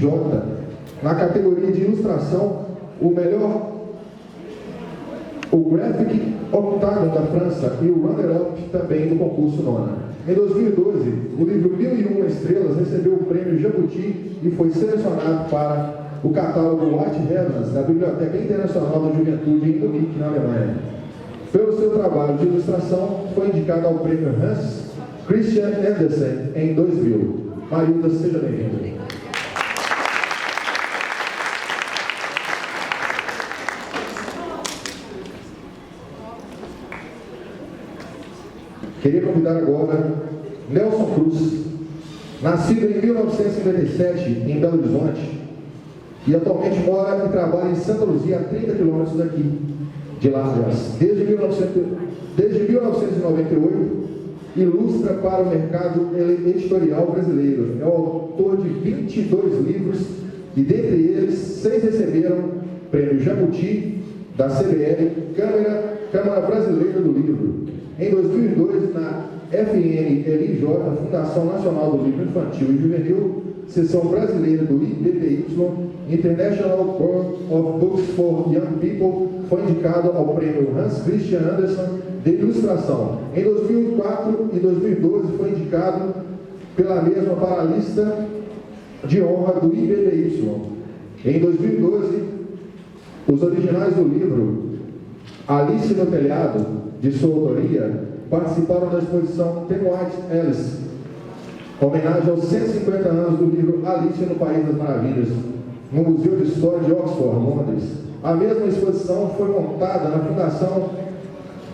Jota. Na categoria de ilustração, o Graphic Octagon da França e o runner-up também do concurso Nona. Em 2012, o livro 1001 Estrelas recebeu o prêmio Jabuti e foi selecionado para o catálogo White Heavens da Biblioteca Internacional da Juventude em Munique, na Alemanha. Pelo seu trabalho de ilustração, foi indicado ao prêmio Hans Christian Andersen em 2000. Marilda, seja bem-vinda. Queria convidar agora Nelson Cruz, nascido em 1957 em Belo Horizonte e atualmente mora e trabalha em Santa Luzia, a 30 quilômetros daqui de Lavras. Desde 1998, ilustra para o mercado editorial brasileiro. É o autor de 22 livros e, dentre eles, 6 receberam prêmio Jabuti da CBL, Câmara Brasileira do Livro. Em 2002, na FNLIJ, Fundação Nacional do Livro Infantil e Juvenil, seção brasileira do IBPY, International Board of Books for Young People, foi indicado ao prêmio Hans Christian Andersen de ilustração. Em 2004 e 2012 foi indicado pela mesma para a lista de honra do IBPY. Em 2012, os originais do livro Alice no Telhado, de sua autoria, participaram da exposição Ten White Alice, homenagem aos 150 anos do livro Alice no País das Maravilhas, no Museu de História de Oxford, Londres. A mesma exposição foi montada na Fundação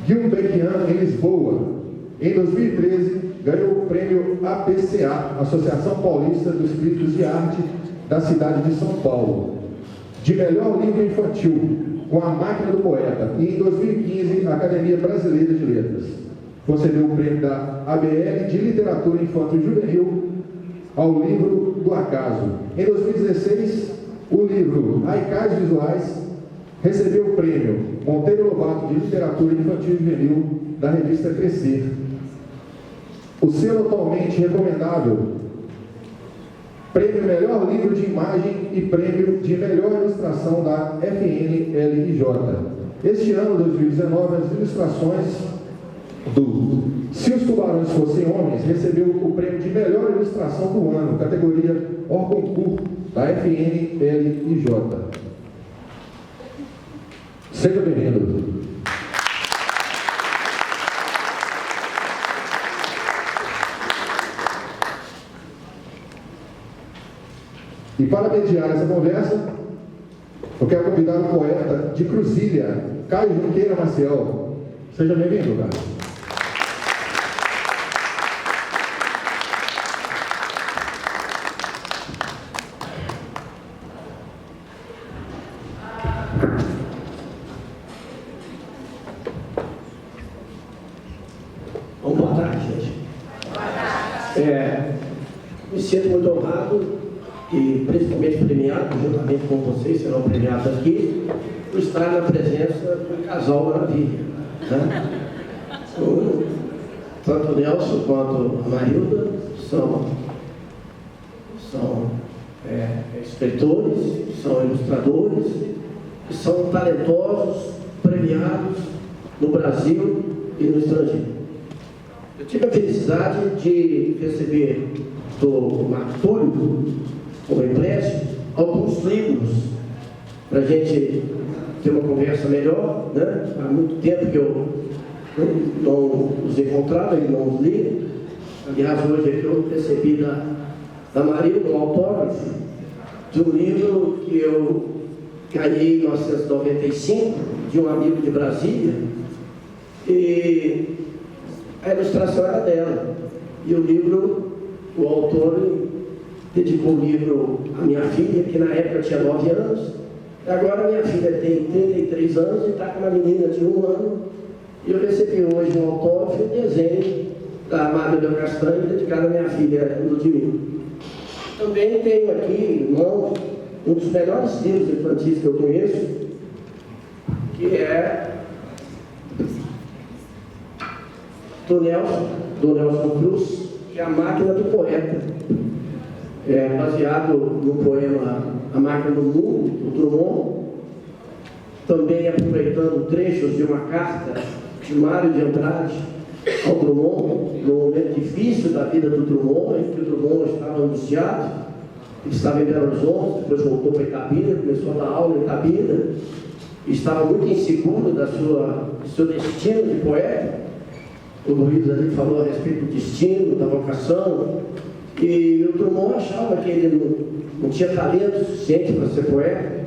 Gulbenkian, em Lisboa. Em 2013, ganhou o prêmio APCA, Associação Paulista dos Críticos de Arte da cidade de São Paulo, de melhor livro infantil, com A Máquina do Poeta, e em 2015, a Academia Brasileira de Letras concedeu o prêmio da ABL de Literatura Infantil e Juvenil ao livro do Acaso. Em 2016, o livro Haikais Visuais recebeu o prêmio Monteiro Lobato de Literatura Infantil e Juvenil da revista Crescer. O selo atualmente recomendável, prêmio Melhor Livro de Imagem e prêmio de Melhor Ilustração da FNLIJ. Este ano, 2019, as ilustrações do Se os Tubarões Fossem Homens recebeu o prêmio de Melhor Ilustração do ano, categoria Orconcourt, da FNLIJ. Seja bem-vindo. E para mediar essa conversa, eu quero convidar o poeta de Cruzília, Caio Junqueira Maciel. Seja bem-vindo, Caio. Boa tarde, gente. Me sinto muito honrado e principalmente premiado, juntamente com vocês, serão premiados aqui, por estar na presença do casal Maravilha. Né? Tanto o Nelson quanto a Marilda são escritores, são ilustradores, e são talentosos, premiados no Brasil e no estrangeiro. Eu tive a felicidade de receber do Marco Túlio, como empréstimo, alguns livros para a gente ter uma conversa melhor, né? Há muito tempo que eu não os encontrava e não os li. Aliás, hoje aqui eu recebi da Marilda um autógrafo de um livro que eu ganhei em 1995 de um amigo de Brasília, e a ilustração era dela. E o livro, o autor dedicou o livro à minha filha, que na época tinha 9 anos, e agora minha filha tem 33 anos e está com uma menina de 1 ano, e eu recebi hoje um autógrafo e um desenho da Marilda Castanho dedicado à minha filha Ludmila. Também tenho aqui em mãos um dos melhores livros infantis que eu conheço, que é do Nelson Cruz, que é A Máquina do Poeta. baseado no poema A Máquina do Mundo, do Drummond, também aproveitando trechos de uma carta de Mário de Andrade ao Drummond, no momento difícil da vida do Drummond, em que o Drummond estava angustiado, ele estava em Belo Horizonte, depois voltou para Itabira, começou a dar aula em Itabira, e estava muito inseguro do seu destino de poeta. O Luiz ali falou a respeito do destino, da vocação, e o Drummond achava que ele não tinha talento suficiente para ser poeta,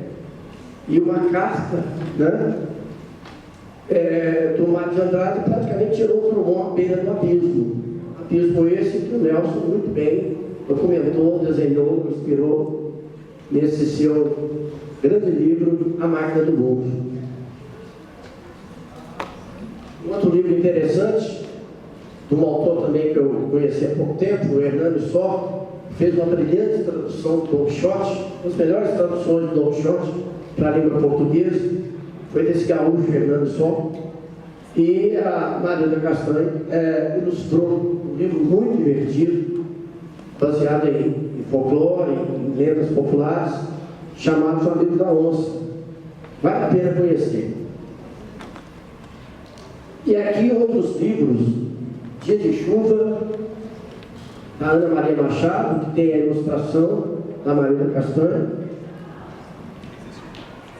e uma carta, né, do Mário de Andrade praticamente tirou o Drummond à beira do abismo esse que o Nelson muito bem documentou, desenhou, inspirou nesse seu grande livro, A Máquina do Mundo. Um outro livro interessante, de um autor também que eu conheci há pouco tempo, o Hernando Só, fez uma brilhante tradução do Don Quixote, uma das melhores traduções do Don Quixote para a língua portuguesa, foi desse gaúcho, Hernando Só, e a Marília Castanho ilustrou um livro muito divertido, baseado em folclore, em lendas populares, chamado Os Amigos da Onça. Vale a pena conhecer. E aqui outros livros, Dia de Chuva, da Ana Maria Machado, que tem a ilustração da Marília Castanho.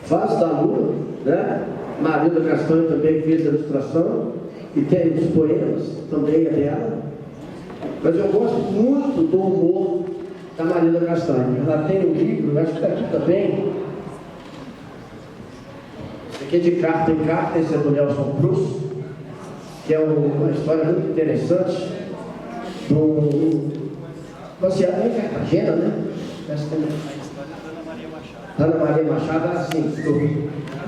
Fase da Lua, né? Marília Castanho também fez a ilustração, e tem os poemas, também é dela. Mas eu gosto muito do humor da Marília Castanho. Ela tem um livro, acho que está aqui também. Esse aqui é de carta em carta, esse é do Nelson Cruz, que é uma história muito interessante, baseada em Cartagena, né? Ana Maria Machado, assim,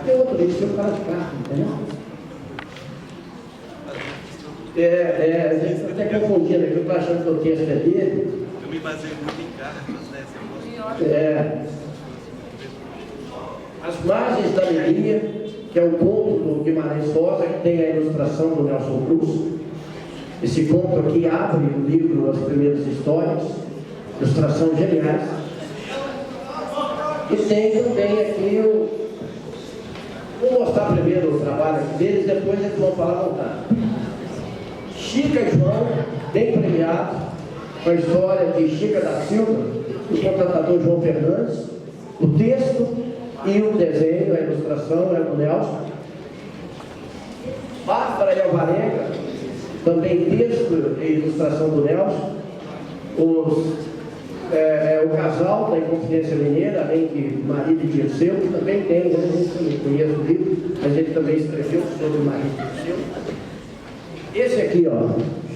tem outro livro que eu falo de carta, entendeu? A gente até confundindo aqui, eu estou achando que o texto é dele. Eu me baseio muito em cartas, né? As Margens da Melinha, que é um conto do Guimarães Rosa, que tem a ilustração do Nelson Cruz. Esse conto aqui abre o livro, as primeiras histórias, ilustração geniais. E tem também aqui vou mostrar primeiro o trabalho aqui deles, depois eles vão falar à vontade. Chica e João, bem premiado, com a história de Chica da Silva, do contratador João Fernandes. O texto e o desenho, a ilustração é do Nelson. Bárbara e Alvarenga, também texto e ilustração do Nelson. O casal da Inconfidência Mineira, além de marido e Dirceu, que também tem, né? Eu não conheço o livro, mas ele também escreveu sobre o marido e Dirceu. Esse aqui, ó,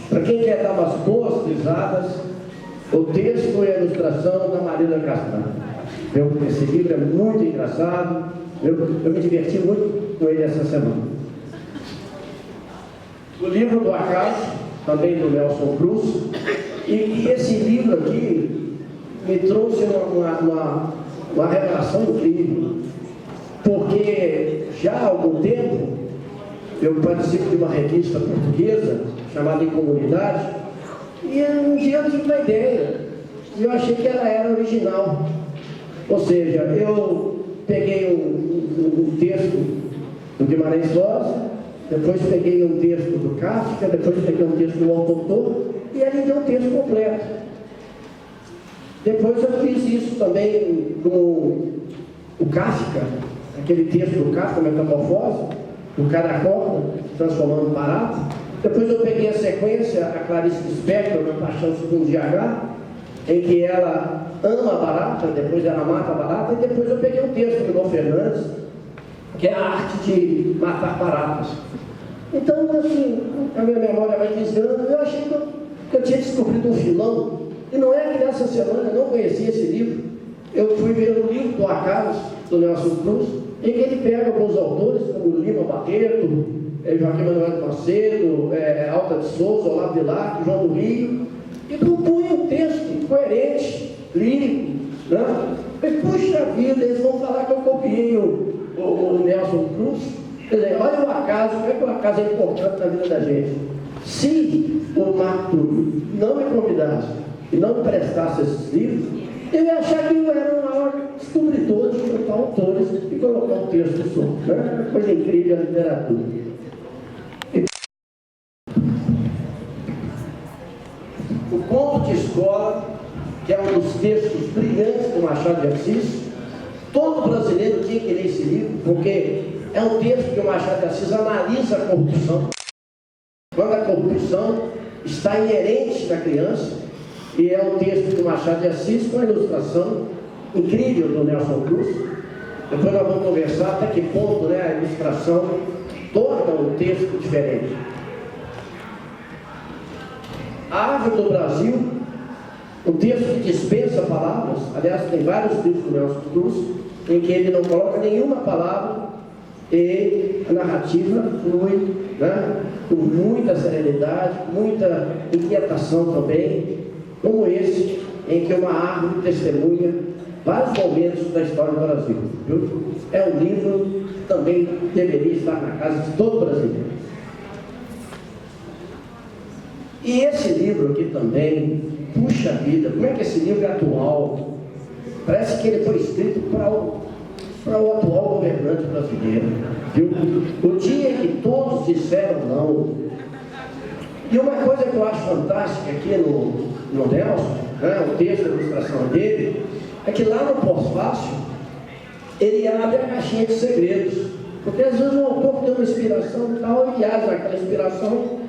para quem quer dar umas boas risadas, o texto e a ilustração da Marília Castanho. Esse livro é muito engraçado, eu me diverti muito com ele essa semana. O livro do Acaso, também do Nelson Cruz, e esse livro aqui me trouxe uma revelação incrível, porque já há algum tempo eu participo de uma revista portuguesa chamada Em Comunidade, e um dia eu tive uma ideia, e eu achei que ela era original. Ou seja, eu peguei um texto do Guimarães Rosa, depois peguei um texto do Kafka, depois peguei um texto do autor, e ali deu um texto completo. Depois eu fiz isso também com o Kafka, aquele texto do Kafka, Metamorfose, o caracol, transformando barata. Depois eu peguei a sequência, a Clarice Lispector, na Paixão Segundo de H, em que ela ama a barata, depois ela mata a barata, e depois eu peguei um texto do João Fernandes, que é a arte de matar baratas. Então, assim, a minha memória vai dizendo, eu achei que eu tinha descobrido um filão, e não é que nessa semana eu não conhecia esse livro. Eu fui ver o livro do Acaso, do Nelson Cruz, em que ele pega alguns autores, como Lima Barreto, Joaquim Manuel Macedo, Alta de Souza, Olavo Bilac, João do Rio, e compõe um texto coerente, lírico, né? E, puxa vida, eles vão falar que eu copiei o Nelson Cruz. Quer dizer, olha o acaso, como é que o acaso é importante na vida da gente. Se o Marco não me convidasse e não emprestasse esses livros, eu ia achar que eu era um maior descobridor de juntar autores e colocar um texto solto. Né? Uma coisa incrível a literatura. O Conto de Escola, que é um dos textos brilhantes do Machado de Assis, todo brasileiro tinha que ler esse livro, porque é um texto que o Machado de Assis analisa a corrupção. Quando a corrupção está inerente na criança, e é um texto do Machado de Assis com a ilustração incrível do Nelson Cruz. Depois nós vamos conversar até que ponto, né, a ilustração torna o texto diferente. A Árvore do Brasil, um texto que dispensa palavras. Aliás, tem vários livros do Nelson Cruz em que ele não coloca nenhuma palavra e a narrativa flui, né, com muita serenidade, muita inquietação também, como esse, em que uma árvore testemunha vários momentos da história do Brasil. Viu? É um livro que também deveria estar na casa de todo brasileiro. E esse livro aqui também, puxa vida, como é que esse livro é atual? Parece que ele foi escrito para o atual governante brasileiro. Viu? O dia que todos disseram não. E uma coisa que eu acho fantástica aqui no Nelson, né, o texto, a ilustração dele, é que lá no pós-fácil, ele abre a caixinha de segredos. Porque às vezes o autor tem uma inspiração e tal, e viaja naquela inspiração,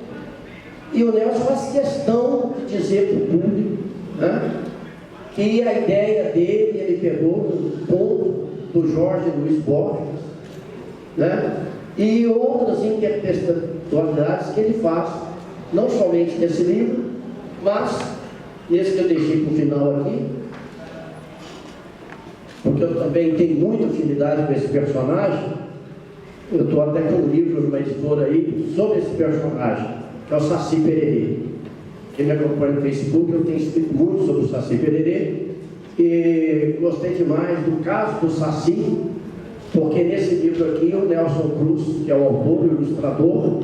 e o Nelson faz questão de dizer para o público, né, que a ideia dele, ele pegou um ponto do Jorge Luiz Borges, né, e outras intertextualidades que ele faz, não somente nesse livro, mas esse que eu deixei para o final aqui, porque eu também tenho muita afinidade com esse personagem. Eu estou até com um livro numa editora aí sobre esse personagem, que é o Saci Pererê. Quem me acompanha no Facebook, eu tenho escrito muito sobre o Saci Pererê, e gostei demais do caso do Saci, porque nesse livro aqui o Nelson Cruz, que é o autor e o ilustrador,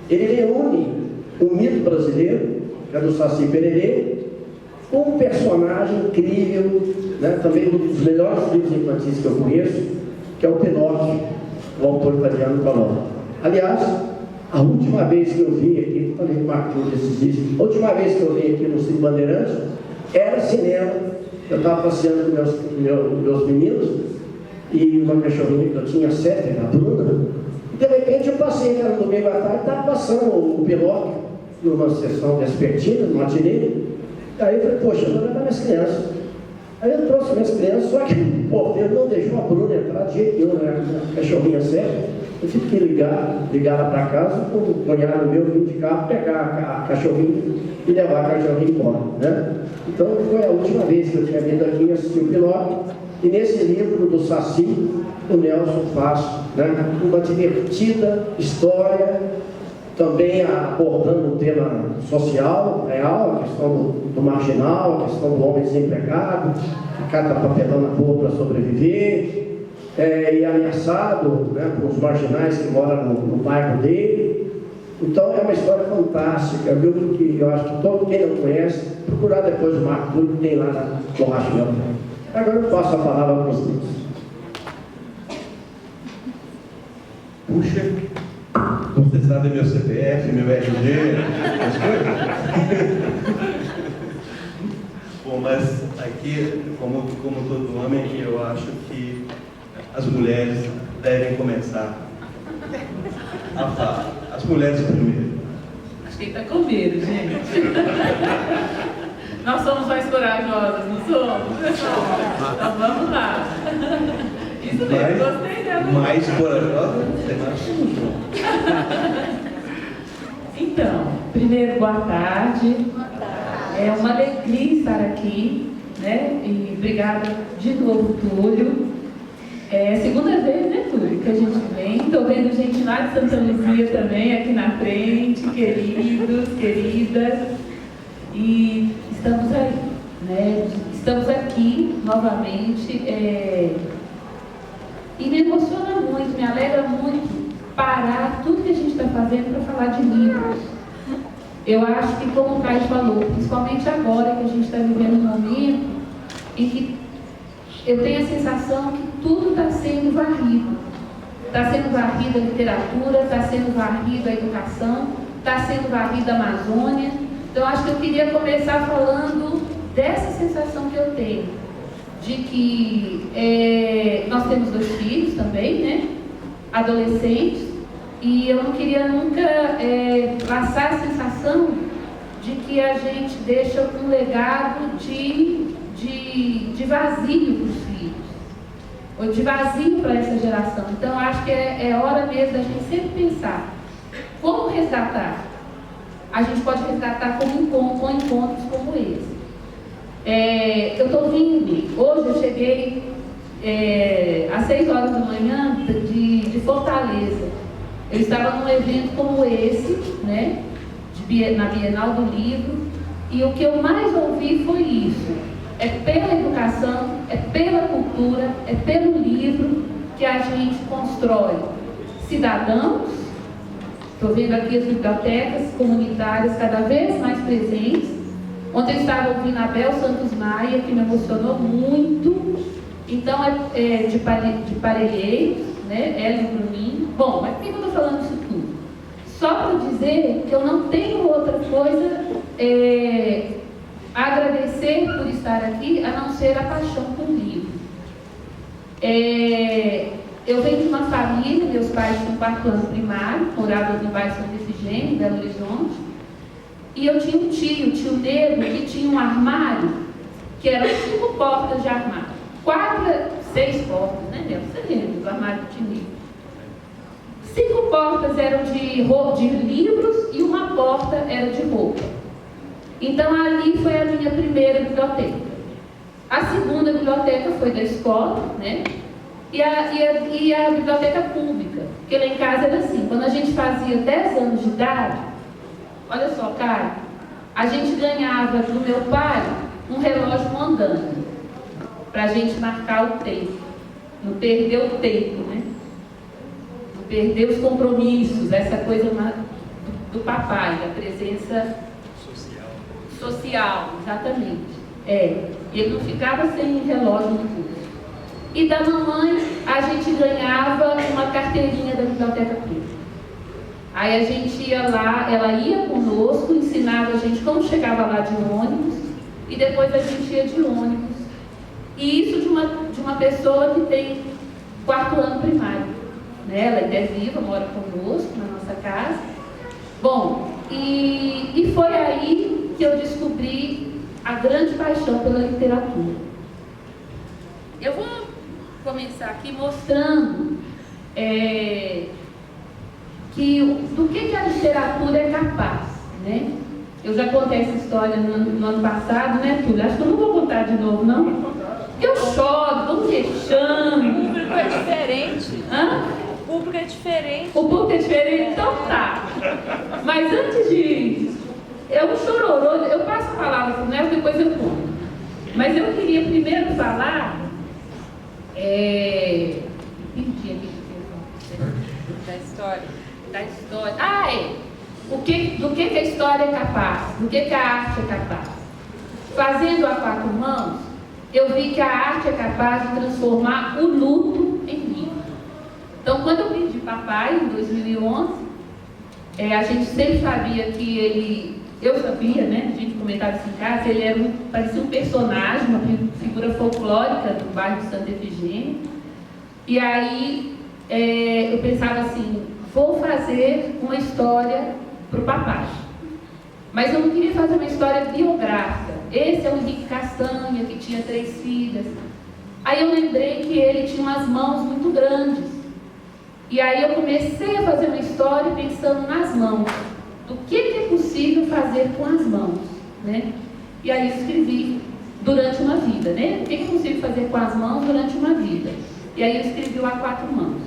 ele reúne o mito brasileiro, que é do Saci Pererê, com um personagem incrível, né, também um dos melhores livros infantis que eu conheço, que é o Pinóquio, o autor italiano Collodi. Aliás, a última vez que eu vim aqui, falei com o Marcos desses dias, a última vez que eu vim aqui no Cine Bandeirantes, era cinema. Eu estava passeando com meus meninos, e uma cachorrinha que eu tinha 7, a Bruna, e de repente eu passei, era no domingo à tarde, estava passando o Pinóquio numa sessão vespertina, no matinê. Aí eu falei, poxa, eu vou levar minhas crianças. Aí eu trouxe minhas crianças, só que o porteiro não deixou a Bruna entrar de jeito nenhum, né? A cachorrinha séria. Eu tive que ligar lá para casa, com o cunhado meu vir de carro, pegar a cachorrinha e levar a cachorrinha embora, né? Então foi a última vez que eu tinha vindo aqui assistir o Pinóquio. E nesse livro do Saci, o Nelson faz, né, uma divertida história, também abordando o tema social, real, a questão do marginal, a questão do homem desempregado, que cata papelão na rua para sobreviver, e ameaçado, né, por os marginais que moram no bairro dele. Então é uma história fantástica, viu? Que eu acho que todo quem não conhece, procurar depois o Marco Túlio, que tem lá no Rachel. Agora eu passo a palavra para vocês. Puxa, você sabe meu CPF, meu RG, as coisas? Bom, mas aqui, como todo homem, eu acho que as mulheres devem começar a falar. As mulheres primeiro. Acho que ele está com medo, gente. Nós somos mais corajosas, não somos? Então vamos lá. Isso mesmo, gostei dela. Mais corajosa, você Então, primeiro, boa tarde. É uma alegria estar aqui, né? E obrigada de novo, Túlio. É a segunda vez, né, Túlio, que a gente vem. Estou vendo gente lá de Santa Luzia também, aqui na frente, queridos, queridas. E estamos aí, né? Estamos aqui novamente. E me emociona muito, me alegra muito parar tudo que a gente está fazendo para falar de livros. Eu acho que, como o Caio falou, principalmente agora que a gente está vivendo um momento em que eu tenho a sensação que tudo está sendo varrido. Está sendo varrida a literatura, está sendo varrida a educação, está sendo varrida a Amazônia. Então, acho que eu queria começar falando dessa sensação que eu tenho, de que nós temos 2 filhos também, né? Adolescentes, e eu não queria nunca passar a sensação de que a gente deixa um legado de vazio para os filhos, ou de vazio para essa geração. Então, acho que é hora mesmo da gente sempre pensar como resgatar. A gente pode resgatar com encontros como esse. Eu estou vindo, hoje eu cheguei às 6 horas da manhã de Fortaleza. Eu estava num evento como esse, né, na Bienal do Livro, e o que eu mais ouvi foi isso. É pela educação, é pela cultura, é pelo livro que a gente constrói cidadãos. Estou vendo aqui as bibliotecas comunitárias cada vez mais presentes. Ontem eu estava ouvindo a Bel Santos Maia, que me emocionou muito. Então, de Parelheiros, né? Ela e Bruninho. Bom, mas por que eu estou falando isso tudo? Só para dizer que eu não tenho outra coisa a agradecer por estar aqui, a não ser a paixão por livro. Eu venho de uma família, meus pais tinham 4 anos primário, moravam no bairro São Efigênio, Belo Horizonte, e eu tinha um tio Negro, que tinha um armário, que eram 5 portas de armário, 6 portas, né, Deus? Você lembra do armário do tio Negro? 5 portas eram de livros e uma porta era de roupa. Então, ali foi a minha primeira biblioteca. A segunda biblioteca foi da escola, né? E a biblioteca pública, porque lá em casa era assim, quando a gente fazia 10 anos de idade, olha só, cara, a gente ganhava do meu pai um relógio andando, para a gente marcar o tempo, não perder o tempo, né? Não perder os compromissos, essa coisa do papai, da presença social, exatamente. Ele não ficava sem relógio no curso. E da mamãe, a gente ganhava uma carteirinha da biblioteca pública. Aí a gente ia lá, ela ia conosco, ensinava a gente como chegava lá de ônibus, e depois a gente ia de ônibus. E isso de uma pessoa que tem 4º ano primário. Né? Ela ainda é viva, mora conosco na nossa casa. Bom, e foi aí que eu descobri a grande paixão pela literatura. Eu vou começar aqui mostrando do que a literatura é capaz, né? Eu já contei essa história no ano passado, né, Túlio? Acho que eu não vou contar de novo, não. Porque eu choro, vou queixando. O público é diferente. Hã? O público é diferente. O público é diferente, então tá. Mas antes de... Eu chororô, eu passo a palavra para o Nelson, depois eu conto. Mas eu queria primeiro falar... Entendi aqui Da história. da história. Do que a história é capaz? Do que a arte é capaz? Fazendo a 4 mãos, eu vi que a arte é capaz de transformar o luto em livro. Então, quando eu perdi papai, em 2011, a gente sempre sabia que ele... Eu sabia, né? A gente comentava isso em casa, ele parecia um personagem, uma figura folclórica do bairro de Santa Efigênia. E aí, eu pensava assim, vou fazer uma história para o papai. Mas eu não queria fazer uma história biográfica. Esse é o Henrique Castanha, que tinha 3 filhas. Aí eu lembrei que ele tinha umas mãos muito grandes. E aí eu comecei a fazer uma história pensando nas mãos. Do que é possível fazer com as mãos, né? E aí eu escrevi durante uma vida, né? O que é possível fazer com as mãos durante uma vida? E aí eu escrevi o A 4 Mãos.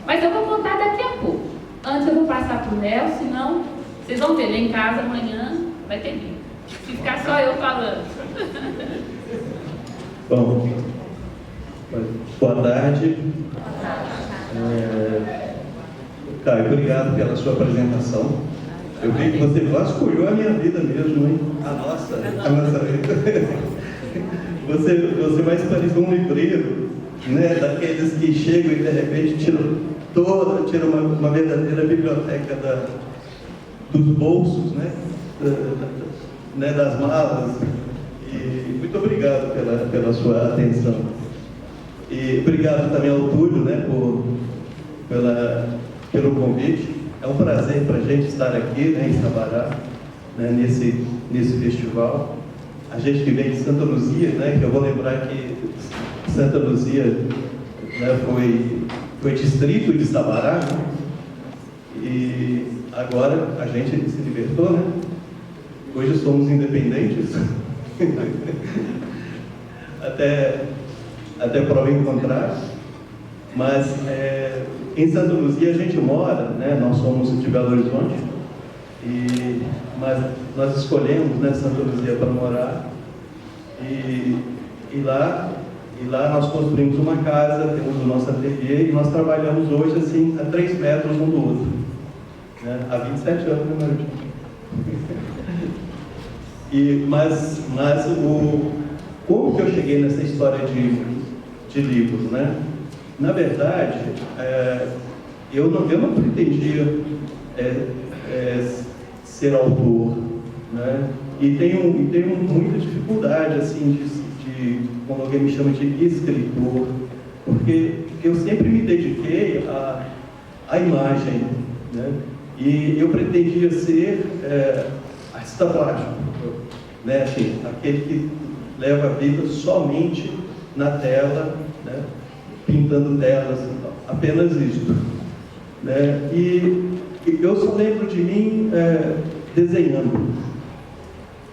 Mas eu vou contar daqui a pouco. Antes eu vou passar para o Nelson, senão vocês vão ver lá em casa amanhã, vai ter livro. Se ficar só eu falando. Bom, boa tarde. Caio, obrigado pela sua apresentação. Eu vi que você vasculhou a minha vida mesmo, hein? A nossa vida. Você mais parecia um livreiro, né? Daqueles que chegam e de repente tiram uma verdadeira biblioteca dos bolsos, né? Das malas. E muito obrigado pela sua atenção. E obrigado também ao Túlio, né? Pelo convite. É um prazer para a gente estar aqui, né, em Sabará, né, nesse festival. A gente que vem de Santa Luzia, né, que eu vou lembrar que Santa Luzia, né, foi distrito de Sabará, né, e agora a gente se libertou, né? Hoje somos independentes, até prova em contrário, mas em Santa Luzia a gente mora, né? Nós somos de Belo Horizonte, mas nós escolhemos, né, Santa Luzia para morar, e lá nós construímos uma casa, temos o nosso ateliê, e nós trabalhamos hoje assim a 3 metros um do outro, né? Há 27 anos, né, Maria? Como que eu cheguei nessa história de livros, né? Na verdade, eu não pretendia ser autor, né? E tenho muita dificuldade assim de quando alguém me chama de escritor, porque eu sempre me dediquei à imagem, né? E eu pretendia ser artista plástico, né? Assim, aquele que leva a vida somente na tela, né? Pintando telas, apenas isso, né? E eu só lembro de mim desenhando,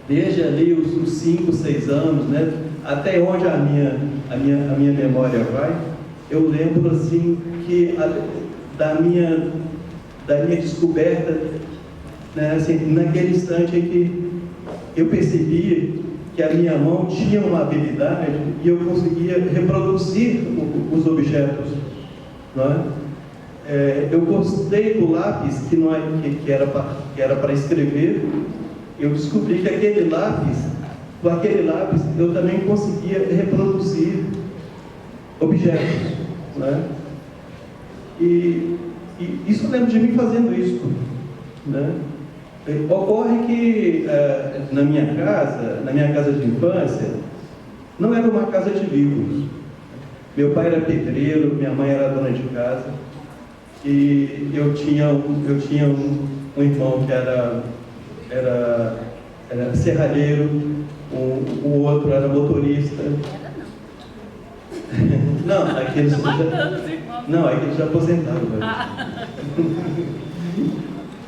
desde ali os 5, 6 anos, né? Até onde a minha memória vai, eu lembro assim que da minha descoberta, né? Assim, naquele instante em que eu percebi que a minha mão tinha uma habilidade e eu conseguia reproduzir os objetos, não é? Eu gostei do lápis que era para escrever. Eu descobri que com aquele lápis eu também conseguia reproduzir objetos, não é? E isso eu lembro de mim fazendo isso, né? Ocorre que na minha casa de infância, não era uma casa de livros. Meu pai era pedreiro, minha mãe era dona de casa, e eu tinha um irmão que era serralheiro, o outro era motorista. Não, aqueles já aposentaram.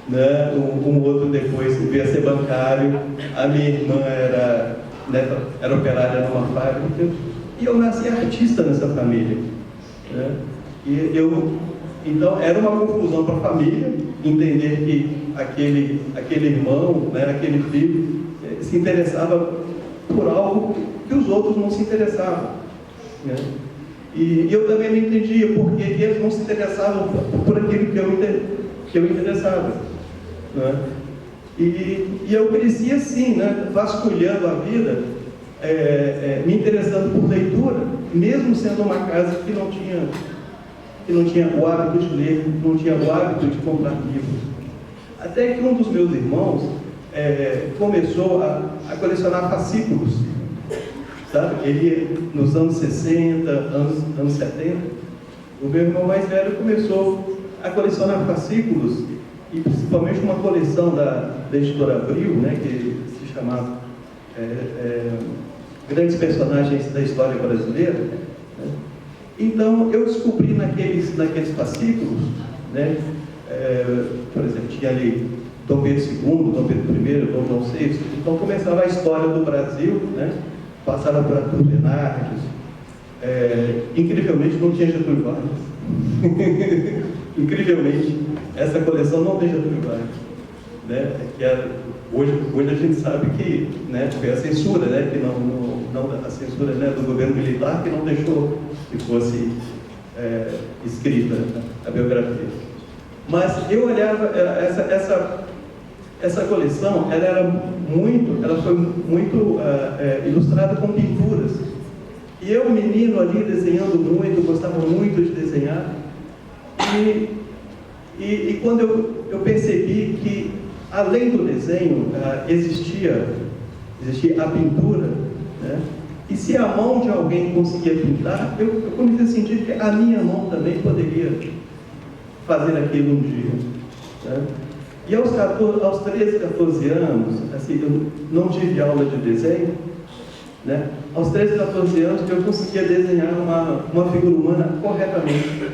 Né? Um outro depois veio a ser bancário, a minha irmã era operária numa fábrica, e eu nasci artista nessa família, né? Então era uma confusão para a família entender que aquele irmão, né, aquele filho, se interessava por algo que os outros não se interessavam, né? E eu também não entendia porque eles não se interessavam por aquilo que eu interessava, né? E eu cresci assim, né, vasculhando a vida, me interessando por leitura, mesmo sendo uma casa que não tinha o hábito de ler, não tinha o hábito de comprar livros. Até que um dos meus irmãos começou a colecionar fascículos, sabe? Ele, nos anos 60, anos 70, o meu irmão mais velho começou a colecionar fascículos, e principalmente uma coleção da editora Abril, né, que se chamava Grandes Personagens da História Brasileira, né? Então eu descobri naqueles fascículos, né, por exemplo, tinha ali Dom Pedro II, Dom Pedro I, Dom João VI. Então começava a história do Brasil, né, passava por Arthur Bernardes, incrivelmente não tinha Getúlio Vargas. Incrivelmente, essa coleção não tem Getúlio Vargas, né? Hoje a gente sabe que, né, foi a censura, né, que não a censura, né, do governo militar que não deixou que fosse escrita a biografia. Mas eu olhava essa coleção ela foi muito ilustrada com pinturas. E eu, menino ali, desenhando muito, gostava muito de desenhar. E quando eu percebi que, além do desenho, existia a pintura, né? E se a mão de alguém conseguia pintar, eu comecei a sentir que a minha mão também poderia fazer aquilo um dia, né? E aos 13, 14 anos, assim, eu não tive aula de desenho, né? Aos 13, 14 anos eu conseguia desenhar uma figura humana corretamente,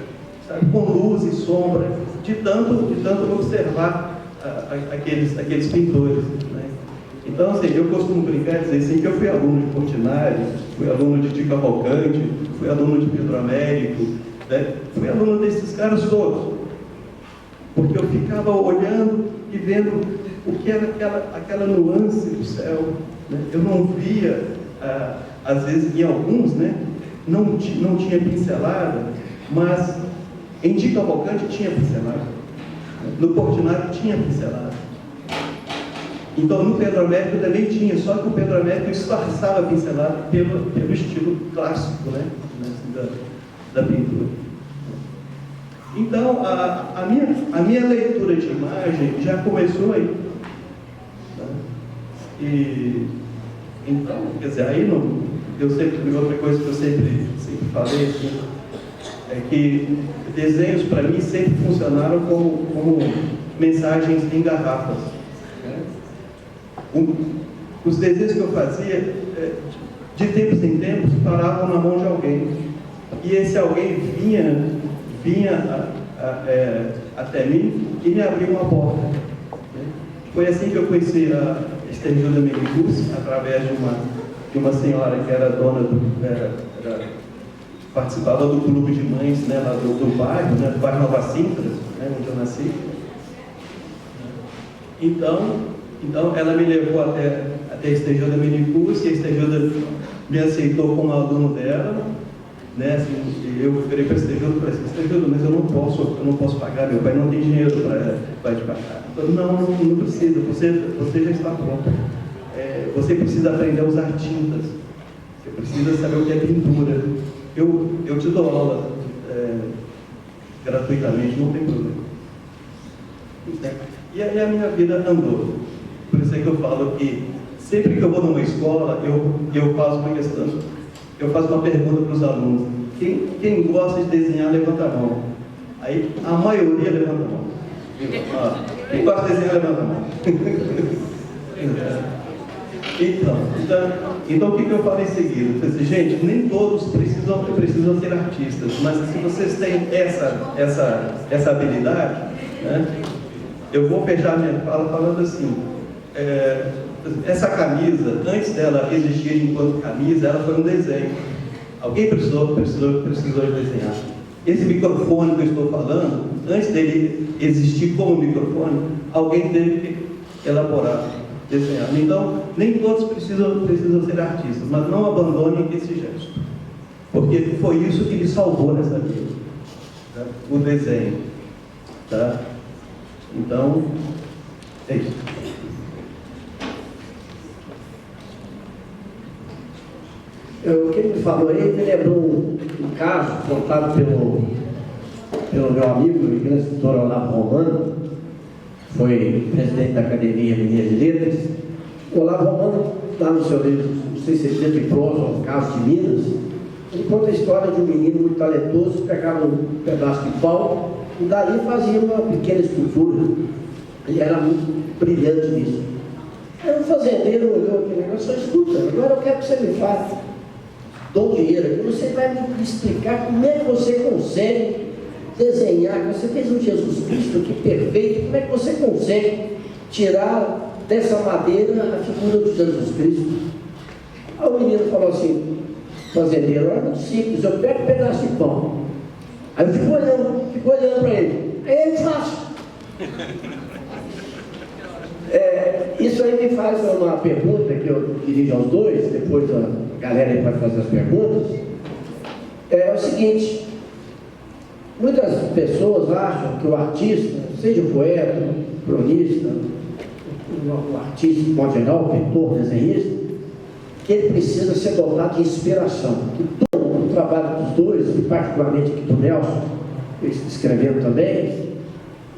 sabe? Com luz e sombra, de tanto observar aqueles pintores, né? Então, assim, eu costumo brincar e dizer assim, que eu fui aluno de Portinari, fui aluno de Di Cavalcanti, fui aluno de Pedro Américo, né? Fui aluno desses caras todos, porque eu ficava olhando e vendo o que era aquela nuance do céu, né? Eu não via, às vezes, em alguns, né, não tinha pincelada, mas em Di Cavalcanti tinha pincelada, no Portinari tinha pincelada. Então, no Pedro Américo também tinha, só que o Pedro Américo disfarçava a pincelada pelo estilo clássico, né, da pintura. Então, a minha leitura de imagem já começou aí. Tá? Então, quer dizer, aí outra coisa que eu sempre falei assim, é que desenhos para mim sempre funcionaram como mensagens em garrafas, né? Os desenhos que eu fazia, de tempos em tempos, paravam na mão de alguém, e esse alguém vinha até mim e me abriu uma porta, né? Foi assim que eu conheci a Estergilda Meneguzzi, através de uma senhora que era dona participava do clube de mães, né, lá do bairro, né, do bairro Nova Sintra, né, onde eu nasci. Então ela me levou até a Estergilda Meneguzzi, e a Estergilda me aceitou como aluno dela, né, assim, eu virei para a Estergilda e falei assim, Estergilda, mas eu não posso pagar, meu pai não tem dinheiro para te pagar. Então, não precisa, você já está pronto. Você precisa aprender a usar tintas, você precisa saber o que é pintura. Eu te dou aula gratuitamente, não tem problema. E aí a minha vida andou. Por isso é que eu falo que sempre que eu vou numa escola, eu faço uma questão, eu faço uma pergunta para os alunos. Quem gosta de desenhar, levanta a mão. Aí a maioria levanta a mão. Quem gosta de desenhar, levanta a mão. Então o que eu falo em seguida? Eu falei assim, gente, nem todos precisam ser artistas, mas se vocês têm essa habilidade, né, eu vou fechar minha fala falando assim, essa camisa, antes dela existir enquanto camisa, ela foi um desenho. Alguém precisou de desenhar. Esse microfone que eu estou falando, antes dele existir como microfone, alguém teve que elaborar, desenhar. Então, nem todos precisam ser artistas, mas não abandonem esse gesto, porque foi isso que lhe salvou nessa vida, tá? O desenho, tá? Então, é isso. O que ele me falou aí, me lembrou um caso contado pelo meu amigo, o grande escritor Olavo Romano, foi presidente da Academia Mineira de Letras. O Olavo Romano, lá no seu livro, não sei se é Letra e Prosa, o caso de Minas, ele conta a história de um menino muito talentoso que pegava um pedaço de pau e dali fazia uma pequena escultura. Ele era muito brilhante nisso. Aí o fazendeiro olhou aquele negócio e falou, escuta, agora eu quero que você me faça. Dou dinheiro aqui, você vai me explicar como é que você consegue desenhar, você fez um Jesus Cristo aqui perfeito, como é que você consegue tirar dessa madeira a figura de Jesus Cristo? Aí o menino falou assim, fazendeiro, é muito simples, eu pego um pedaço de pão, aí eu fico olhando para ele, aí ele faz. Isso aí me faz uma pergunta que eu dirijo aos dois, depois a galera aí pode fazer as perguntas. É o seguinte, muitas pessoas acham que o artista, seja o poeta, o cronista, o artista, de modo geral, o pintor, desenhista, que ele precisa ser dotado de inspiração. Que todo o trabalho dos dois, e particularmente aqui do Nelson, escrevendo também,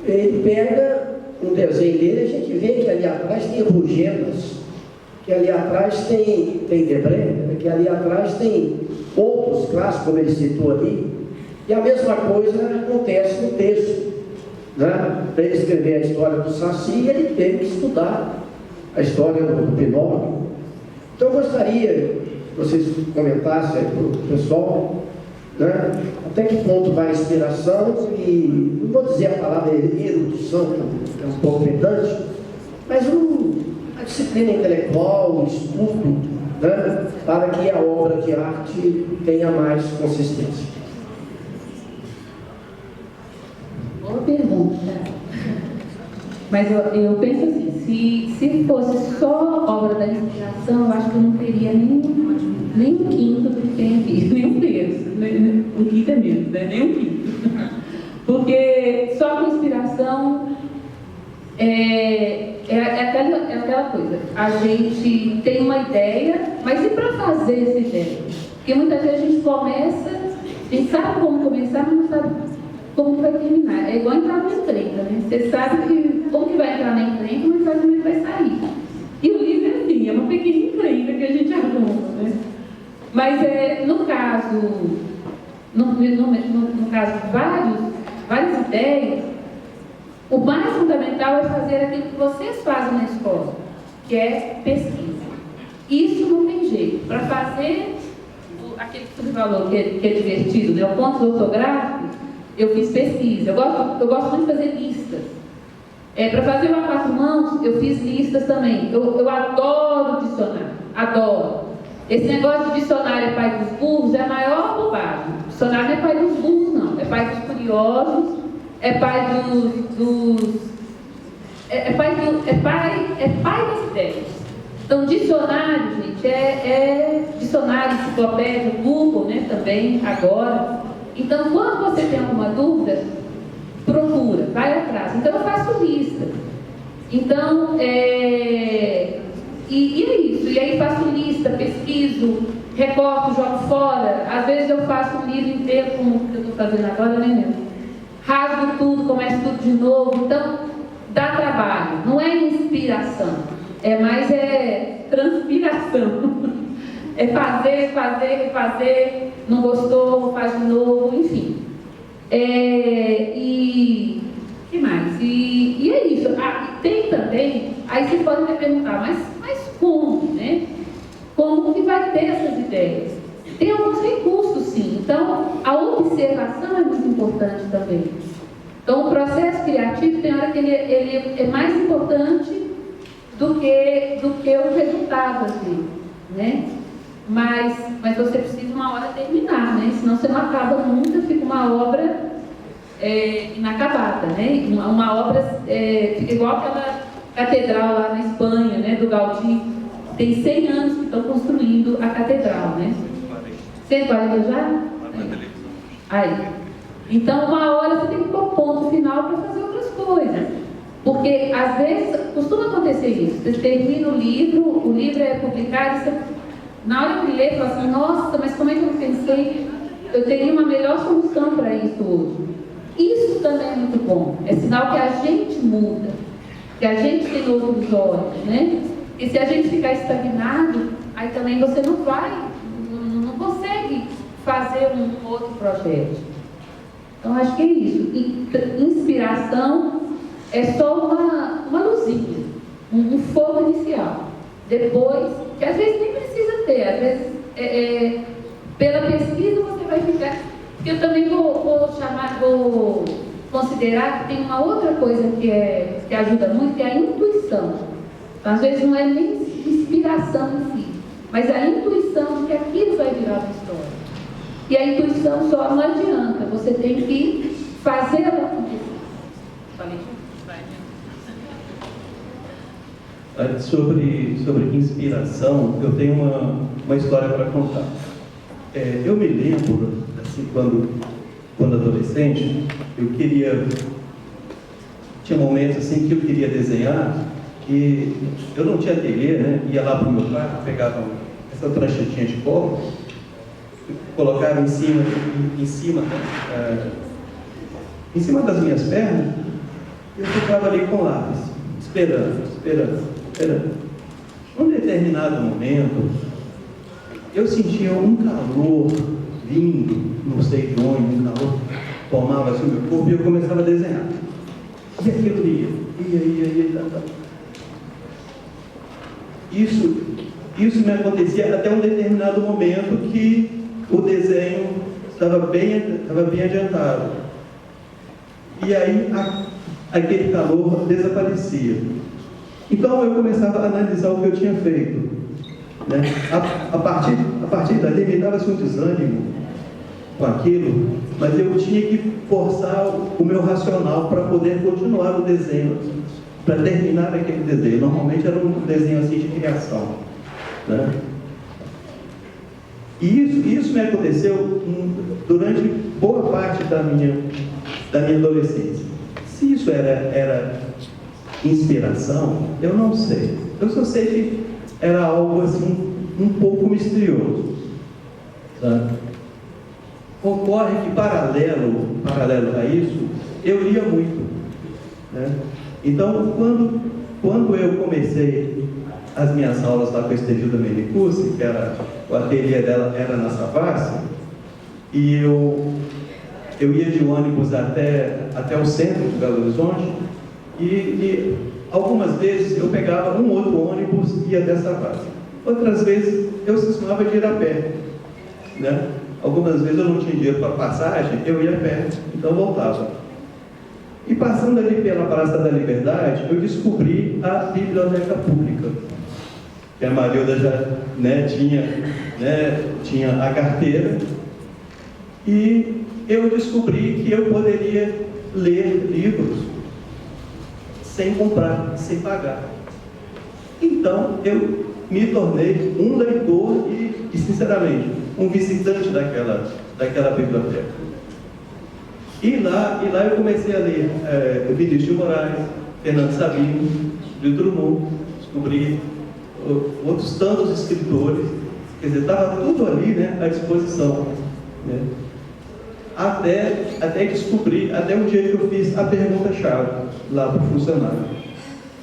ele pega um desenho dele e a gente vê que ali atrás tem rugenas, que ali atrás tem Debré, que ali atrás tem outros clássicos, como ele citou ali, e a mesma coisa acontece no texto. Né? Para ele escrever a história do Saci, ele teve que estudar a história do Pinóquio. Então eu gostaria que vocês comentassem para o pessoal, né? Até que ponto vai a inspiração, e não vou dizer a palavra erudição, que é um pouco pedante, mas a disciplina intelectual, o estudo, né? Para que a obra de arte tenha mais consistência. Boa pergunta. Mas eu penso assim, se fosse só obra da inspiração, eu acho que eu não teria nem um quinto do que tem aqui, nem um terço, um quinto é menos, né? Nem um quinto. Porque só com inspiração é aquela coisa, a gente tem uma ideia, mas e para fazer essa ideia? Porque muitas vezes a gente começa, a gente sabe como começar, mas não sabe como que vai terminar. É igual entrar na encrenca, né? Você sabe como que vai entrar na encrenca, mas sabe como é que vai sair. E o livro é assim, é uma pequena encrenca que a gente arruma, né? Mas no caso de várias ideias, o mais fundamental é fazer aquilo que vocês fazem na escola, que é pesquisa. Isso não tem jeito. Para fazer aquele que você falou que é divertido, né? O ponto ortográfico, eu fiz pesquisa. Eu gosto muito de fazer listas. Para fazer o a quatro mãos, eu fiz listas também. Eu adoro dicionário. Adoro. Esse negócio de dicionário é pai dos burros é a maior bobagem. Dicionário não é pai dos burros, não. É pai dos curiosos, é pai é pai das ideias. Então, dicionário, gente, dicionário, enciclopédia, Google, né, também, agora. Então, quando você tem alguma dúvida, procura, vai atrás. Então, eu faço lista. Então, e é isso. E aí, faço lista, pesquiso, recorto, jogo fora. Às vezes, eu faço um livro inteiro, como eu estou fazendo agora, né, rasgo tudo, começo tudo de novo. Então, dá trabalho. Não é inspiração. Mais transpiração. É fazer, não gostou, faz de novo, enfim. E que mais? E é isso. Tem também, aí vocês podem me perguntar, mas como, né? Como que vai ter essas ideias? Tem alguns recursos, sim. Então, a observação é muito importante também. Então, o processo criativo tem hora que ele é mais importante do que o resultado, assim, né? Mas você precisa uma hora terminar, né? Senão você não acaba nunca, fica uma obra inacabada, né? Uma obra fica igual aquela catedral lá na Espanha, né? Do Gaudí. Tem 100 anos que estão construindo a catedral, né? 140 já? Aí. Então, uma hora você tem que pôr ponto final para fazer outras coisas. Porque, às vezes, costuma acontecer isso. Você termina o livro é publicado, você, na hora que lê, fala assim, nossa, mas como é que eu pensei? Eu teria uma melhor solução para isso hoje. Isso também é muito bom. É sinal que a gente muda, que a gente tem outros olhos, né? E se a gente ficar estagnado, aí também você não consegue fazer um outro projeto. Então, acho que é isso. Inspiração é só uma luzinha, um fogo inicial. Depois, que às vezes nem precisa ter, às vezes, pela pesquisa você vai ficar... Porque eu também vou considerar que tem uma outra coisa que ajuda muito, que é a intuição. Então, às vezes não é nem inspiração em si, mas a intuição de que aquilo vai virar uma história. E a intuição só não adianta, você tem que fazer ela acontecer. Sobre inspiração, eu tenho uma história para contar. Eu me lembro, assim, quando adolescente, tinha momentos assim que eu queria desenhar, que eu não tinha ateliê, né? Ia lá para o meu quarto, pegava essa pranchetinha de cobre, colocava em cima das minhas pernas, e eu ficava ali com lápis, esperando. Num determinado momento, eu sentia um calor vindo, não sei de onde, um calor tomava assim o meu corpo e eu começava a desenhar. E aquilo ia. Isso me acontecia até um determinado momento que o desenho estava bem adiantado. E aí aquele calor desaparecia. Então eu começava a analisar o que eu tinha feito. Né? A partir dali me dava-se um desânimo com aquilo, mas eu tinha que forçar o meu racional para poder continuar o desenho, para terminar aquele desenho. Normalmente era um desenho assim de criação. Né? E isso me aconteceu durante boa parte da minha adolescência. Se isso era inspiração, eu não sei. Eu só sei que era algo assim um pouco misterioso. Tá? Ocorre que paralelo a isso, eu lia muito. Né? Então, quando eu comecei as minhas aulas lá com a Estelilda Menicucci, que o ateliê dela era na Savassi, e eu ia de ônibus até o centro de Belo Horizonte, e algumas vezes eu pegava um outro ônibus e ia até Savassi. Outras vezes eu cismava de ir a pé. Né? Algumas vezes eu não tinha dinheiro para passagem, eu ia a pé, então voltava. E passando ali pela Praça da Liberdade, eu descobri a Biblioteca Pública, que a Marilda já tinha a carteira, e eu descobri que eu poderia ler livros sem comprar, sem pagar. Então, eu me tornei um leitor e sinceramente, um visitante daquela biblioteca. E lá eu comecei a ler Vinícius de Moraes, Fernando Sabino, Drummond, descobri outros tantos escritores, quer dizer, estava tudo ali, né, à disposição. Né? Até descobrir, até um dia que eu fiz a pergunta-chave lá para o funcionário.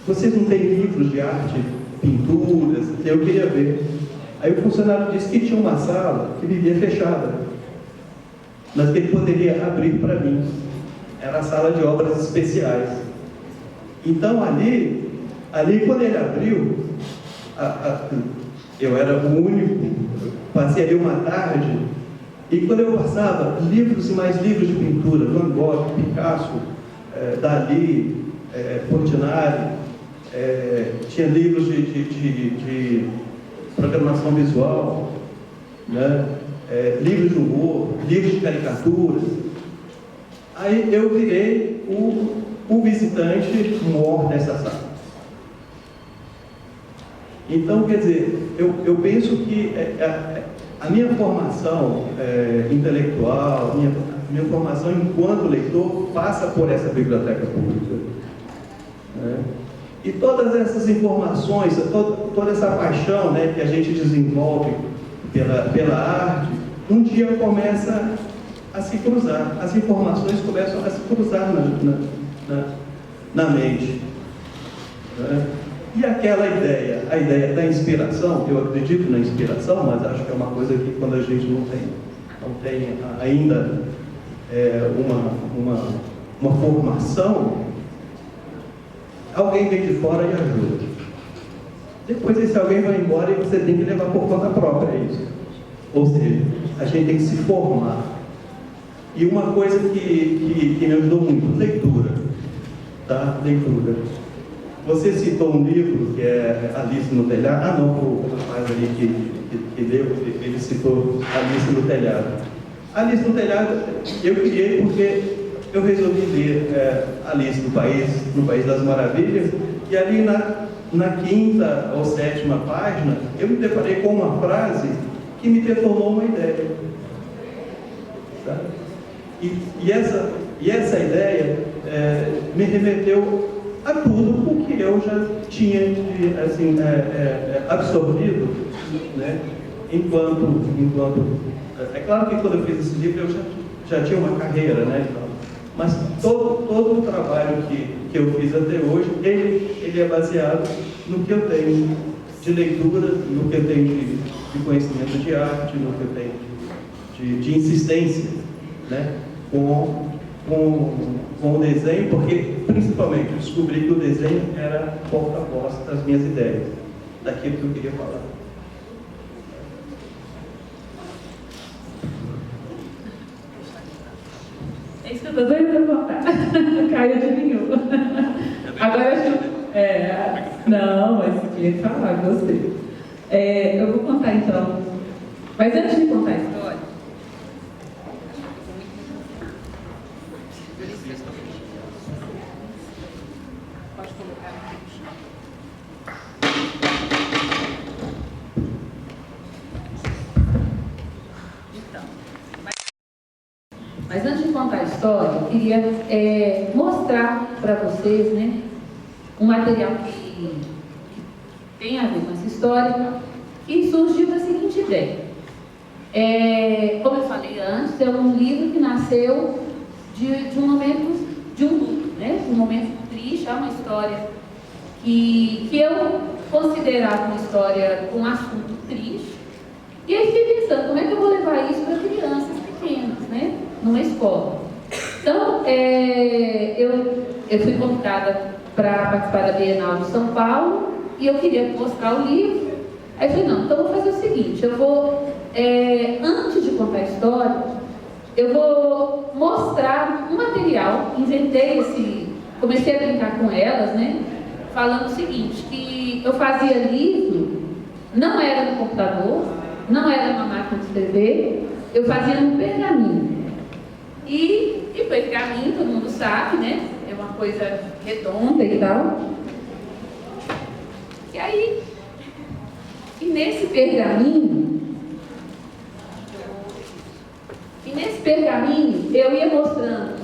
Vocês não têm livros de arte, pinturas? Eu queria ver. Aí o funcionário disse que tinha uma sala que vivia fechada, mas que ele poderia abrir para mim. Era a sala de obras especiais. Então ali quando ele abriu, eu era o único, passei ali uma tarde, e quando eu passava, livros e mais livros de pintura, Van Gogh, Picasso, Dalí, Portinari, tinha livros de programação visual, né? Livros de humor, livros de caricaturas. Aí eu virei o visitante mor dessa sala. Então, quer dizer, eu penso que a minha formação intelectual, minha formação enquanto leitor passa por essa biblioteca pública. Né? E todas essas informações, toda essa paixão, né, que a gente desenvolve pela arte, um dia começa a se cruzar, as informações começam a se cruzar na mente. Né? E aquela ideia, a ideia da inspiração, eu acredito na inspiração, mas acho que é uma coisa que quando a gente não tem ainda uma formação, alguém vem de fora e ajuda. Depois esse alguém vai embora e você tem que levar por conta própria isso. Ou seja, a gente tem que se formar. E uma coisa que me ajudou muito, leitura. Tá? Leitura. Você citou um livro que é Alice no Telhado. O rapaz ali que leu, ele citou Alice no Telhado. Alice no Telhado eu criei porque eu resolvi ler Alice no País das Maravilhas, e ali na quinta ou sétima página eu me deparei com uma frase que me deformou uma ideia. Tá? E essa ideia me remeteu à tudo o que eu já tinha assim, absorvido, né? Enquanto é claro que quando eu fiz esse livro eu já tinha uma carreira, né? Mas todo o trabalho que eu fiz até hoje, ele é baseado no que eu tenho de leitura, no que eu tenho de conhecimento de arte, no que eu tenho de insistência, né? Com o desenho, porque principalmente eu descobri que o desenho era porta-voz das minhas ideias, daquilo que eu queria falar. É isso que eu estou doida para contar. Caio adivinhou. Agora não, mas tinha que falar, gostei. Eu vou contar então. Mas antes de contar a história, Pode colocar aqui no chão. então. Mas antes de contar a história, eu queria mostrar para vocês, né, um material que tem a ver com essa história e surgiu da seguinte ideia. Como eu falei antes, é um livro que nasceu de um momento de um luto, né? Um momento triste, é uma história que eu considerava uma história com um assunto triste. E aí fiquei pensando, como é que eu vou levar isso para crianças pequenas, né? Numa escola. Então, eu fui convidada para participar da Bienal de São Paulo e eu queria mostrar o livro. Aí eu falei, não, então eu vou fazer o seguinte, eu vou, antes de contar a história, eu vou mostrar um material, comecei a brincar com elas, né? Falando o seguinte, que eu fazia livro, não era no computador, não era numa máquina de escrever, eu fazia no pergaminho. E pergaminho, todo mundo sabe, né? É uma coisa redonda e tal. E aí, nesse pergaminho, eu ia mostrando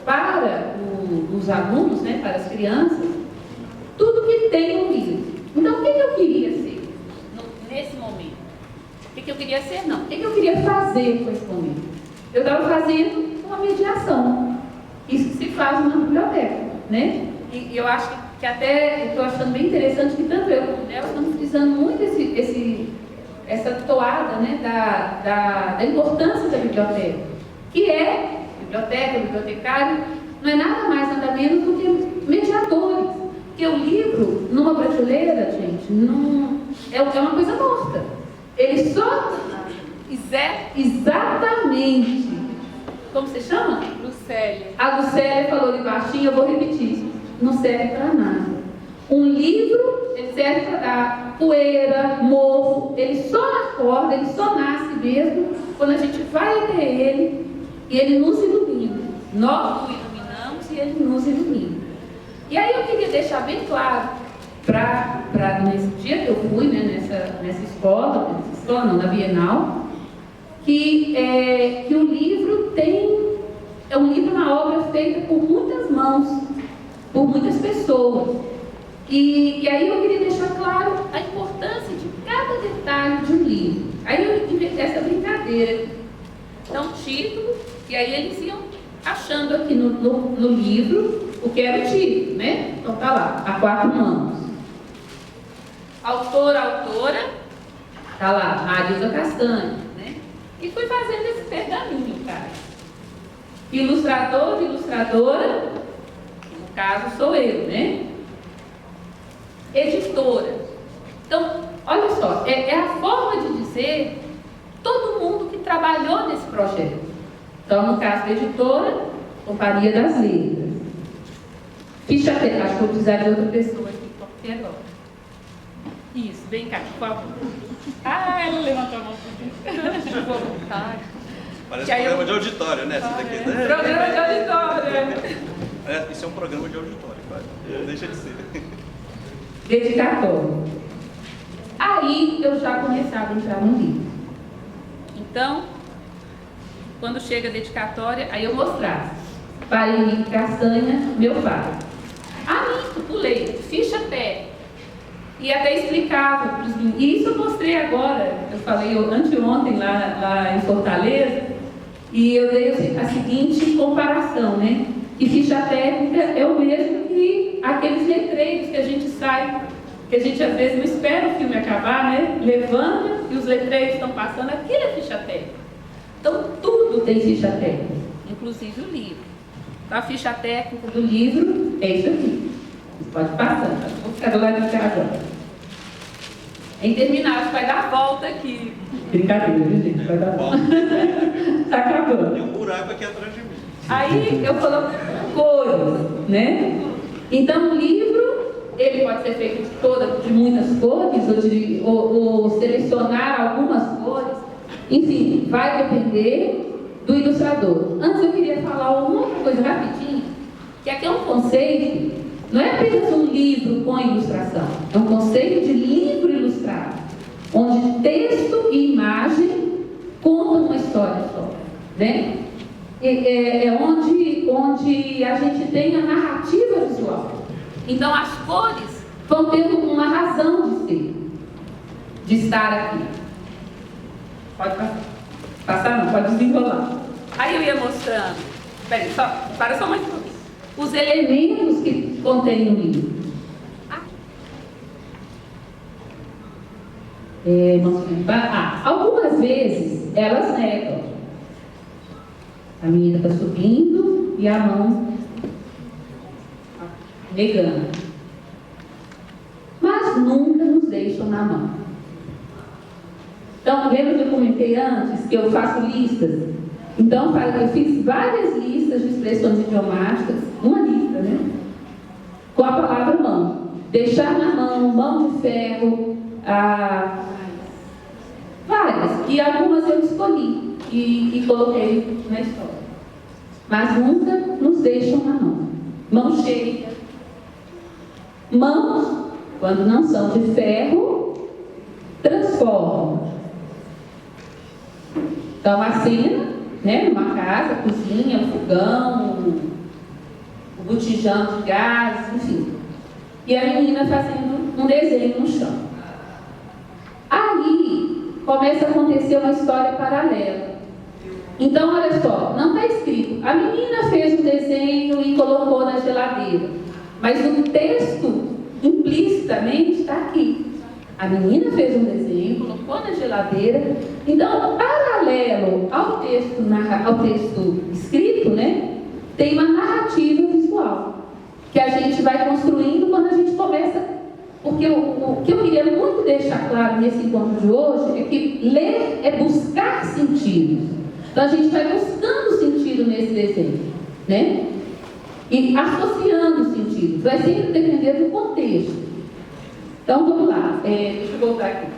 para os alunos, né, para as crianças, tudo que tem no livro. Então, o que eu queria ser nesse momento? O que eu queria ser, não. O que eu queria fazer com esse momento? Eu estava fazendo uma mediação. Isso que se faz numa biblioteca, né? E eu acho que até estou achando bem interessante que tanto eu como o Nelson estamos frisando muito essa toada, né, da importância da biblioteca, que é biblioteca, bibliotecário, não é nada mais, nada menos do que mediadores. Porque o livro, numa prateleira, gente, não é uma coisa morta. Ele só... Exatamente. Como você chama? Lucélia. A Lucélia falou ali baixinho, eu vou repetir. Não serve para nada. Um livro, ele serve para dar poeira, mofo. Ele só acorda, ele só nasce mesmo quando a gente vai até ele e ele nos ilumina. Nós o iluminamos e ele nos ilumina. E aí eu queria deixar bem claro para nesse dia que eu fui, né, nessa escola não, na Bienal, que o livro é um livro, uma obra feita por muitas mãos, por muitas pessoas. E aí eu queria deixar claro a importância de cada detalhe de um livro. Aí eu inventei essa brincadeira. Então, título, e aí eles iam achando aqui no livro o que era o título, né? Então tá lá, a quatro mãos. Autor, autora, tá lá, Marisa Castanho, né? E fui fazendo esse pergaminho, cara. Ilustrador, ilustradora, que no caso sou eu, né? Editora. Então, olha só, é a forma de dizer todo mundo que trabalhou nesse projeto. Então, no caso da editora, Companhia das Letras. Ficha técnica, acho que eu vou precisar de outra pessoa aqui, porque agora. Isso, vem cá, por favor. Ela levantou a mão por vou voltar. Parece um programa de auditório, né? Essa daqui, né? Programa de auditório. Isso é um programa de auditório, quase. Deixa de ser. Dedicatório. Aí eu já começava a entrar no livro. Então, quando chega a dedicatória, aí eu mostrava. Pai Henrique Castanha, meu pai. Ah, minto, no leite, ficha técnica. E até explicava para os meninos. E isso eu mostrei agora, eu falei anteontem lá em Fortaleza, e eu dei a seguinte comparação, né? Que ficha técnica é o mesmo que aqueles letreiros que a gente sai, que a gente às vezes não espera o filme acabar, né? Levanta e os letreiros estão passando, aquilo é ficha técnica. Então tudo tem ficha técnica, inclusive o livro. Então a ficha técnica do livro é isso aqui. Você pode passar, vou ficar do lado de cá agora. É interminável, vai dar a volta aqui. Brincadeira, viu, gente? Vai dar a volta. Está acabando. Tem um buraco aqui atrás de mim. Aí eu coloquei cores, né? Então o livro, ele pode ser feito de muitas cores, ou selecionar algumas cores. Enfim, vai depender do ilustrador. Antes eu queria falar uma outra coisa rapidinho, que aqui é um conceito, não é apenas um livro com ilustração, é um conceito de livro ilustrado, onde texto e imagem contam uma história só, né? É onde a gente tem a narrativa visual. Então as cores vão tendo uma razão de ser, de estar aqui. Pode passar não, pode desenrolar. Aí eu ia mostrando, peraí, para só mais um pouquinho. Os elementos que contém no livro. Algumas vezes elas negam. A menina está subindo e a mão negando. Mas nunca nos deixam na mão. Então, lembra que eu comentei antes que eu faço listas? Então, eu fiz várias listas de expressões idiomáticas, uma lista, né? Com a palavra mão. Deixar na mão, mão de ferro, várias. E algumas eu escolhi e coloquei na história. Mas nunca nos deixam na mão. Mão cheia. Mãos, quando não são de ferro, transformam. Então, a cena, né, numa casa, cozinha, um fogão, o botijão de gás, enfim. E a menina fazendo um desenho no chão. Aí começa a acontecer uma história paralela. Então, olha só, não está escrito, a menina fez um desenho e colocou na geladeira. Mas o texto, implicitamente, está aqui. A menina fez um desenho, colocou na geladeira. Então, paralelo ao texto escrito, né, tem uma narrativa visual que a gente vai construindo quando a gente começa. Porque o que eu queria muito deixar claro nesse encontro de hoje é que ler é buscar sentidos. Então, a gente vai buscando sentido nesse desenho, né? E associando sentidos. Vai sempre depender do contexto. Então, vamos lá. Deixa eu voltar aqui.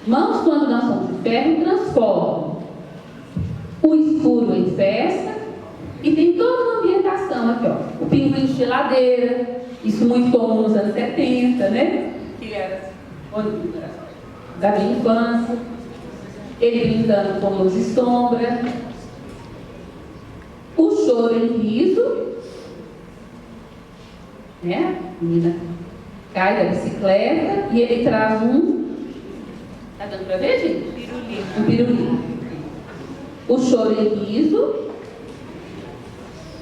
Mãos, quando não são de ferro, transformam o escuro em festa. E tem toda uma ambientação aqui, ó. O pinguim de geladeira, isso muito comum nos anos 70, né? Que era da minha infância. Ele brincando com luz e sombra. O choro em riso, né? A menina cai da bicicleta e ele traz tá dando para ver, gente? Um pirulito. O choro em riso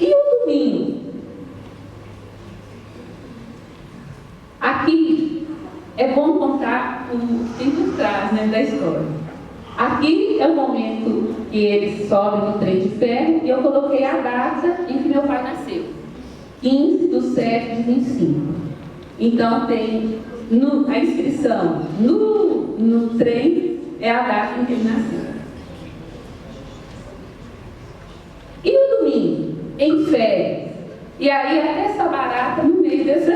e o domingo. Aqui é bom contar o que por trás, né, da história. Aqui é o momento que eles sobem no trem de ferro e eu coloquei a data em que meu pai nasceu. 15/7/25. Então tem a inscrição no trem é a data em que ele nasceu. E o domingo, em férias. E aí até essa barata no meio dessa.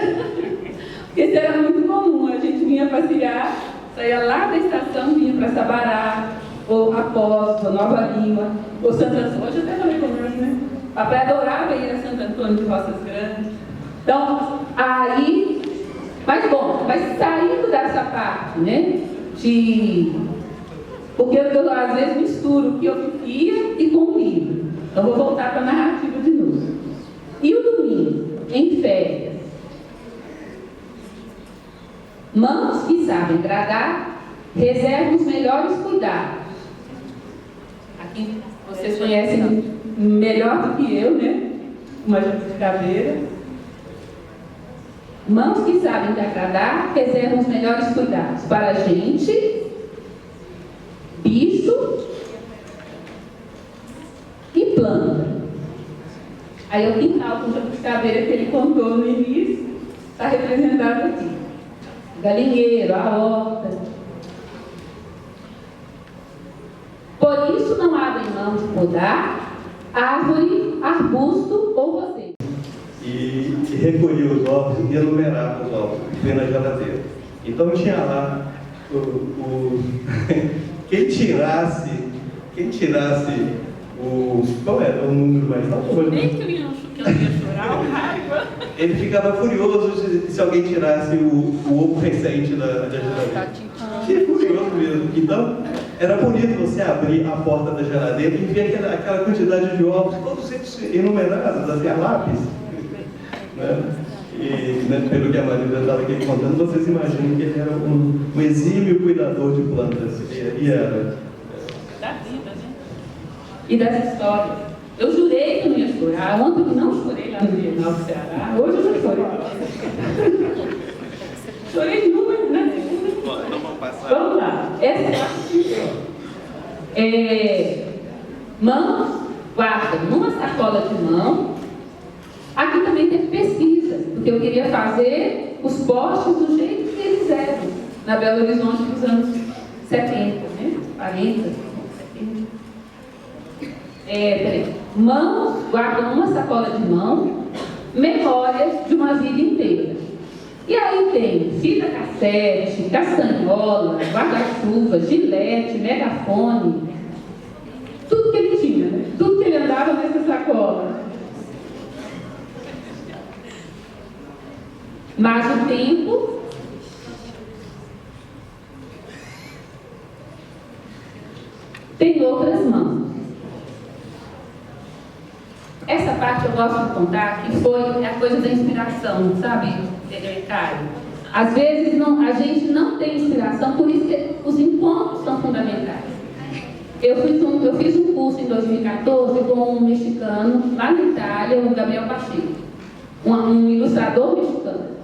Porque isso era muito comum. A gente vinha passear, saía lá da estação, vinha para Sabará, ou Apóstolo, Nova Lima, ou Santo Antônio. Hoje eu até falei com ele, né? Papai adorava ir a Santo Antônio de Roças Grandes. Então, aí. Mas bom, mas saindo dessa parte, né? Porque eu às vezes misturo o que eu vivia e com o livro. Então vou voltar para a narrativa de novo. E o domingo, em férias. Mãos que sabem bradar, reservam os melhores cuidados. Aqui vocês conhecem melhor do que eu, né? Uma jabuticabeira. Mãos que sabem agradar, reservam os melhores cuidados para a gente, bicho e planta. Aí o quintal com jabuticabeira que ele contou no início está representado aqui. Galinheiro, a horta. Por isso não abrem mão de podar árvore, arbusto ou roseiro. E recolhia os ovos e enumerava os ovos que tem na geladeira. Então tinha lá quem tirasse o. Qual era o número mais alto? Nem que eu ia chorar, o raiva. Ele ficava furioso se alguém tirasse o ovo recente da geladeira. Fiquei furioso mesmo. Então, era bonito você abrir a porta da geladeira e ver aquela quantidade de ovos, todos eles enumerados, assim, a lápis. Né? E, né, pelo que a Maria estava aqui contando, vocês imaginam que ele era um exímio cuidador de plantas. E era. Da vida, né? E das histórias. Eu jurei que não ia chorar. Ontem eu não chorei lá no Bienal do Ceará. Hoje eu já chorei. Chorei muito, né? Então vamos passar. Vamos lá. Essa mãos guardam numa sacola de mão. Aqui também tem pesquisa, porque eu queria fazer os postes do jeito que eles eram na Belo Horizonte nos anos 70, né? 40, 70. Mãos guardam uma sacola de mão, memórias de uma vida inteira. E aí tem fita cassete, castanhola, guarda-chuva, gilete, megafone, tudo que ele tinha, né? Tudo que ele andava nessa sacola. Mas o tempo tem outras mãos. Essa parte eu gosto de contar, que foi a coisa da inspiração, sabe, Caio? Às vezes a gente não tem inspiração, por isso que os encontros são fundamentais. Eu fiz um curso em 2014 com um mexicano lá na Itália, o Gabriel Pacheco, um ilustrador mexicano.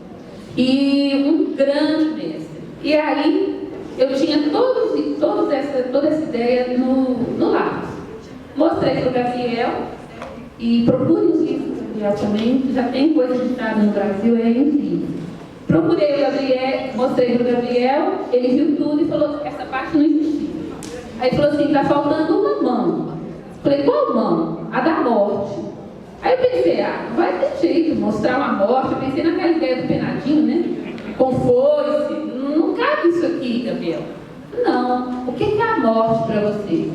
E um grande mestre. E aí, eu tinha toda essa ideia no lápis. Mostrei para o Gabriel, e procure os livros do Gabriel também, que já tem coisa editada no Brasil, é incrível. Procurei o Gabriel, mostrei para o Gabriel, ele viu tudo e falou, essa parte não existia. Aí falou assim, está faltando uma mão. Falei, qual mão? A da morte. Aí eu pensei, não vai ter jeito, mostrar uma morte. Eu pensei naquela ideia do penadinho, né? Com foice. Não cabe isso aqui, Gabriel. Não. O que é a morte para você?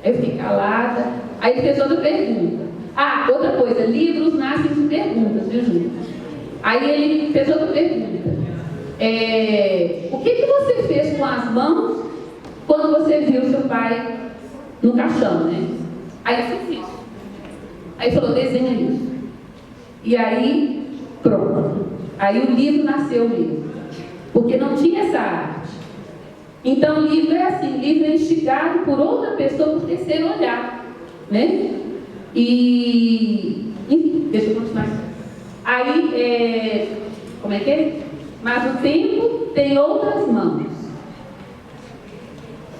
Aí eu fiquei calada. Aí ele fez outra pergunta. Outra coisa. Livros nascem de perguntas, viu, Júlio? Aí ele fez outra pergunta. O que você fez com as mãos quando você viu seu pai no caixão, né? Aí eu fiz isso. Aí falou, desenha isso. E aí, pronto. Aí o livro nasceu mesmo. Porque não tinha essa arte. Então o livro é assim, livro é instigado por outra pessoa por terceiro olhar. Né? E, enfim, deixa eu continuar. Aí, como é que é? Mas o tempo tem outras mãos.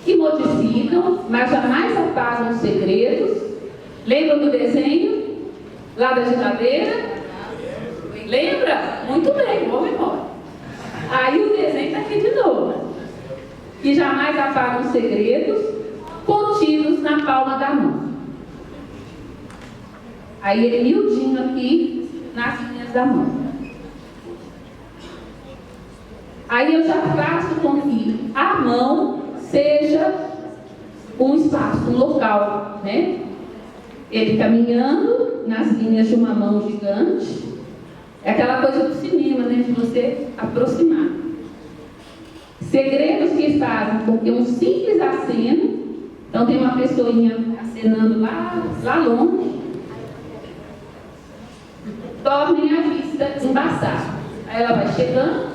Que modificam, mas jamais apagam os segredos. Lembra do desenho? Lá da geladeira? Lembra? Muito bem, boa memória. Aí o desenho está aqui de novo. Que jamais apagam os segredos contidos na palma da mão. Aí ele miudinho aqui nas linhas da mão. Aí eu já faço com que a mão seja um espaço, um local, né? Ele caminhando nas linhas de uma mão gigante. É aquela coisa do cinema, né? De você aproximar. Segredos que fazem com que um simples aceno, então tem uma pessoinha acenando lá longe, tornem a vista embaçada. Aí ela vai chegando,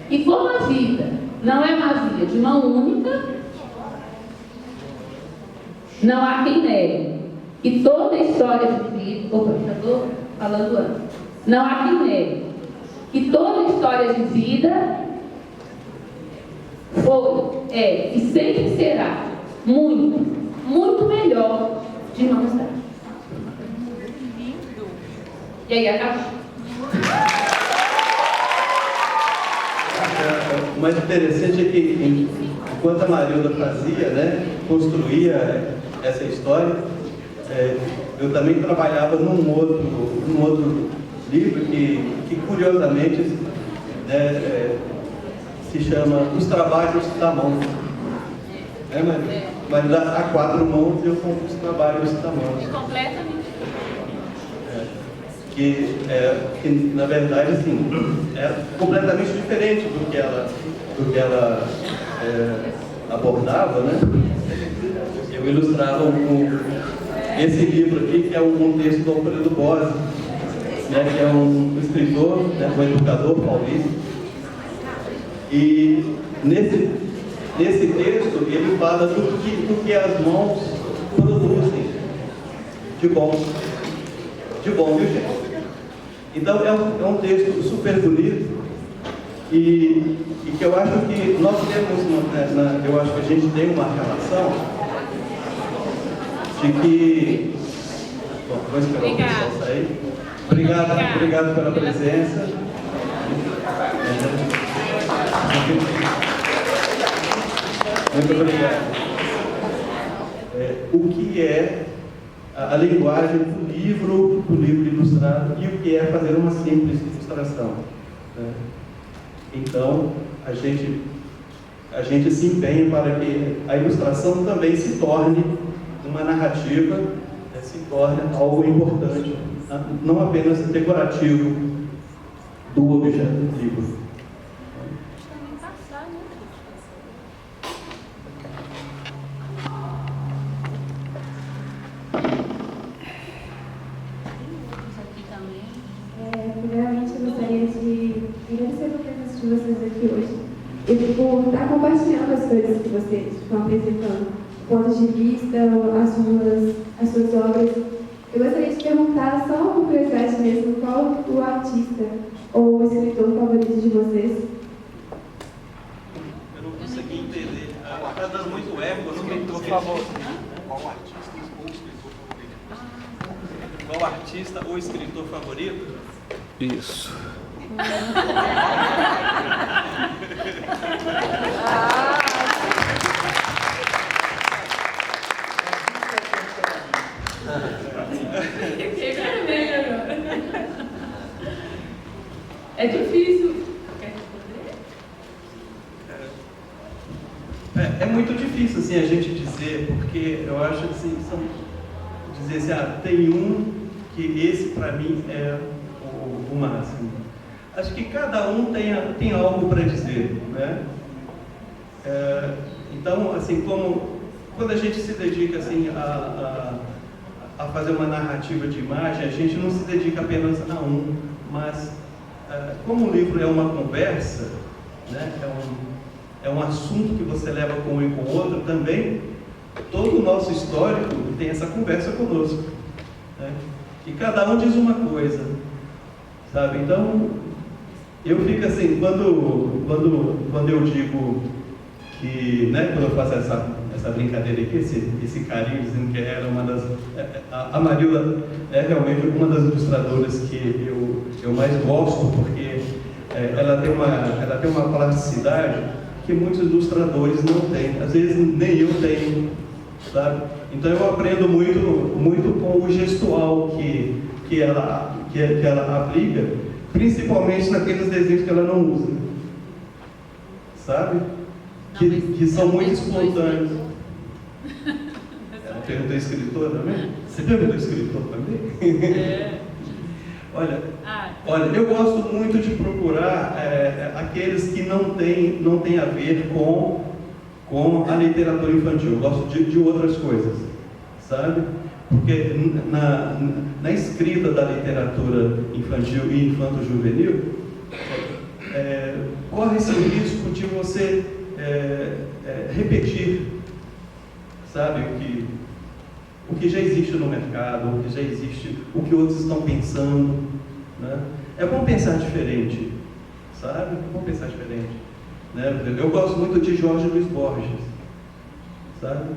E como a vida não é uma via de mão única, não há quem negue. E toda história de vida... Opa, já estou falando antes. Não há quem negue. E toda história de vida foi, é e sempre será muito, muito melhor de mãos dadas. E aí acabou. O mais interessante é que, enquanto a Marilda fazia, né, construía essa história, eu também trabalhava num outro livro que curiosamente, né, se chama Os Trabalhos da Mão. Mas há 4 mãos e eu com os trabalhos da mão. E completamente. Que na verdade assim, é completamente diferente do que ela abordava, né? Eu ilustrava esse livro aqui, que é um texto do Alfredo Bose, né, que é um escritor, né, um educador paulista. E nesse texto ele fala do que as mãos produzem de bom, viu, gente? Então é um texto super bonito e que eu acho que nós temos, eu acho que a gente tem uma relação de que... Bom, vou esperar o pessoal sair. Obrigado pela presença. Muito obrigado. O que é a linguagem do livro ilustrado e o que é fazer uma simples ilustração, né? Então, a gente se empenha para que a ilustração também se torne uma narrativa, se torne algo importante, não apenas decorativo do objeto do livro. Primeiramente, eu gostaria de agradecer a presença de vocês aqui hoje e por estar compartilhando as coisas que vocês estão apresentando, pontos de vista, as suas obras. Eu gostaria de perguntar, só uma curiosidade mesmo, qual o artista ou o escritor favorito de vocês? Eu não consegui entender. Está dando muito eco, eu não entendi. Por favor. Qual artista ou escritor favorito? Isso. É difícil. Quer responder? É muito difícil assim, a gente dizer, porque eu acho assim, dizer assim, tem um que esse para mim é o máximo. Acho que cada um tem algo para dizer, né? Então, assim, quando a gente se dedica assim a fazer uma narrativa de imagem, a gente não se dedica apenas a um, mas como o livro é uma conversa, né? É um assunto que você leva com um e com o outro, também todo o nosso histórico tem essa conversa conosco, né? E cada um diz uma coisa, sabe? Então, eu fico assim, quando eu digo que, né, quando eu faço essa brincadeira aqui, esse carinho, dizendo que era uma das... A Marilda é realmente uma das ilustradoras que eu mais gosto, porque ela tem uma plasticidade que muitos ilustradores não têm, às vezes nem eu tenho, sabe? Então eu aprendo muito com o gestual que ela aplica, principalmente naqueles desenhos que ela não usa, sabe? Que são muito espontâneos. Ela perguntou escritor também? Você perguntou escritor também? Olha, eu gosto muito de procurar aqueles que não têm a ver com a literatura infantil. Eu gosto de outras coisas, sabe? Porque na escrita da literatura infantil e infanto-juvenil, corre-se o risco de você repetir, sabe, o que já existe no mercado, o que já existe, o que outros estão pensando, né? É bom pensar diferente, sabe? É bom pensar diferente, né? Eu gosto muito de Jorge Luiz Borges, sabe?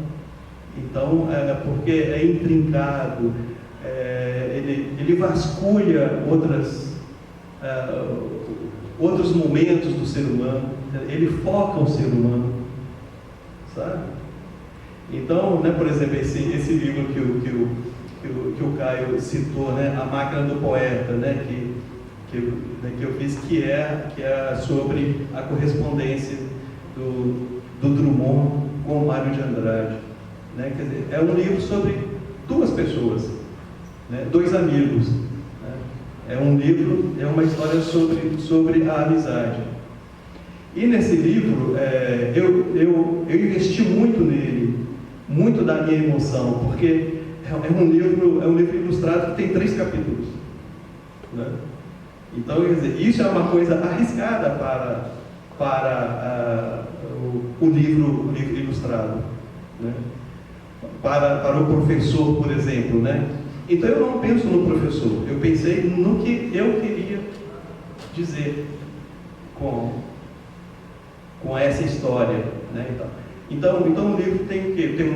Então, porque é intrincado, ele vasculha outros momentos do ser humano, ele foca o ser humano, sabe? Então, né, por exemplo, esse livro que o Caio citou, né, A Máquina do Poeta, né, que eu fiz, que é sobre a correspondência do Drummond com o Mário de Andrade, né? Quer dizer, é um livro sobre duas pessoas, né, dois amigos, né? É um livro, é uma história sobre a amizade. E nesse livro, eu investi muito nele, muito da minha emoção, porque é um livro ilustrado que tem 3 capítulos, né? Então, quer dizer, isso é uma coisa arriscada para o livro ilustrado, né? Para o professor, por exemplo, né? Então eu não penso no professor, eu pensei no que eu queria dizer com essa história, né? Então o livro tem o quê? Tem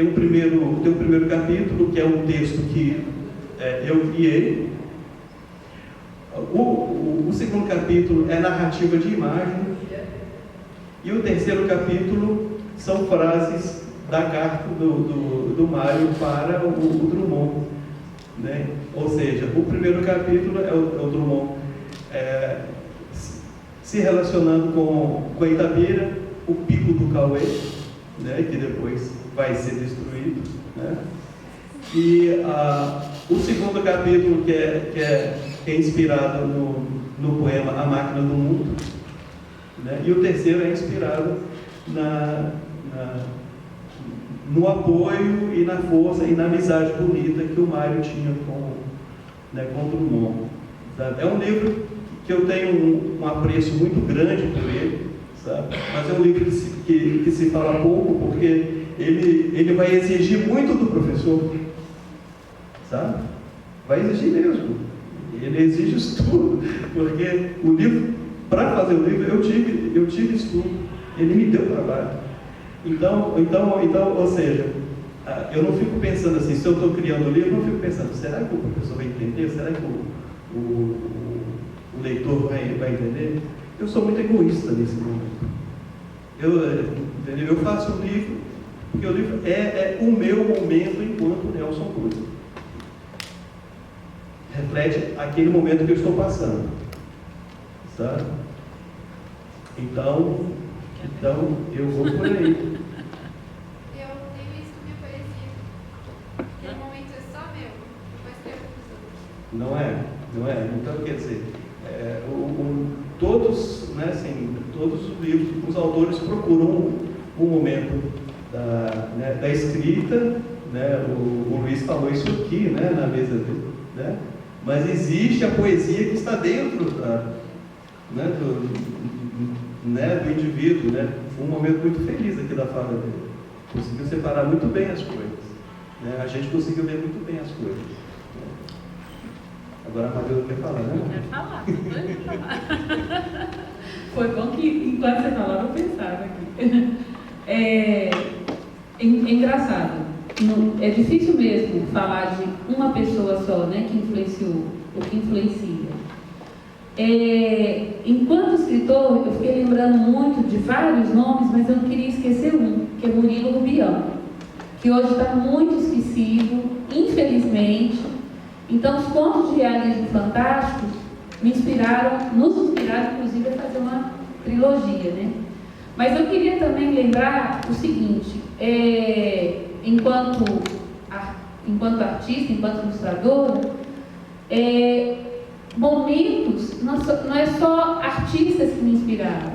um primeiro capítulo, que é um texto que eu criei. O segundo capítulo é narrativa de imagem, e o terceiro capítulo são frases da carta do Mário para o Drummond, né? Ou seja, o primeiro capítulo é o Drummond se relacionando com Itabira, o Pico do Cauê, né, que depois vai ser destruído, né? E o segundo capítulo, que é inspirado no poema A Máquina do Mundo, né? E o terceiro é inspirado no apoio e na força e na amizade bonita que o Mário tinha com o Drummond. É um livro que eu tenho um apreço muito grande por ele, sabe? Mas é um livro que se fala pouco, porque ele vai exigir muito do professor, sabe? Vai exigir mesmo. Ele exige estudo, porque o livro, para fazer o livro, eu tive estudo, ele me deu trabalho. Então, ou seja, eu não fico pensando assim, se eu estou criando o livro, eu não fico pensando, será que o professor vai entender? Será que o leitor vai entender? Eu sou muito egoísta nesse momento. Eu faço o livro, porque o livro é o meu momento enquanto Nelson Cruz. Reflete aquele momento que eu estou passando, sabe? Então eu vou por aí. Eu tenho isso com minha poesia. Aquele momento é só meu, depois que eu Não é. Então, quer dizer, todos, né, assim, todos os livros, os autores procuram o momento da escrita, né? O Luiz falou isso aqui, né, na mesa dele, né? Mas existe a poesia que está dentro do indivíduo, né? Foi um momento muito feliz aqui da fala dele. Conseguiu separar muito bem as coisas, né? A gente conseguiu ver muito bem as coisas. Agora a Maria quer falar, né? Quero falar, pode falar. Foi bom que, enquanto você falava, eu pensava aqui. É engraçado. É difícil mesmo falar de uma pessoa só, né, que influenciou, ou que influencia. Enquanto escritor, eu fiquei lembrando muito de vários nomes, mas eu não queria esquecer um, que é Murilo Rubião, que hoje está muito esquecido, infelizmente. Então, os contos de realismo fantástico nos inspiraram, inclusive, a fazer uma trilogia, né? Mas eu queria também lembrar o seguinte, enquanto artista, enquanto ilustrador, momentos, não é só artistas que me inspiraram.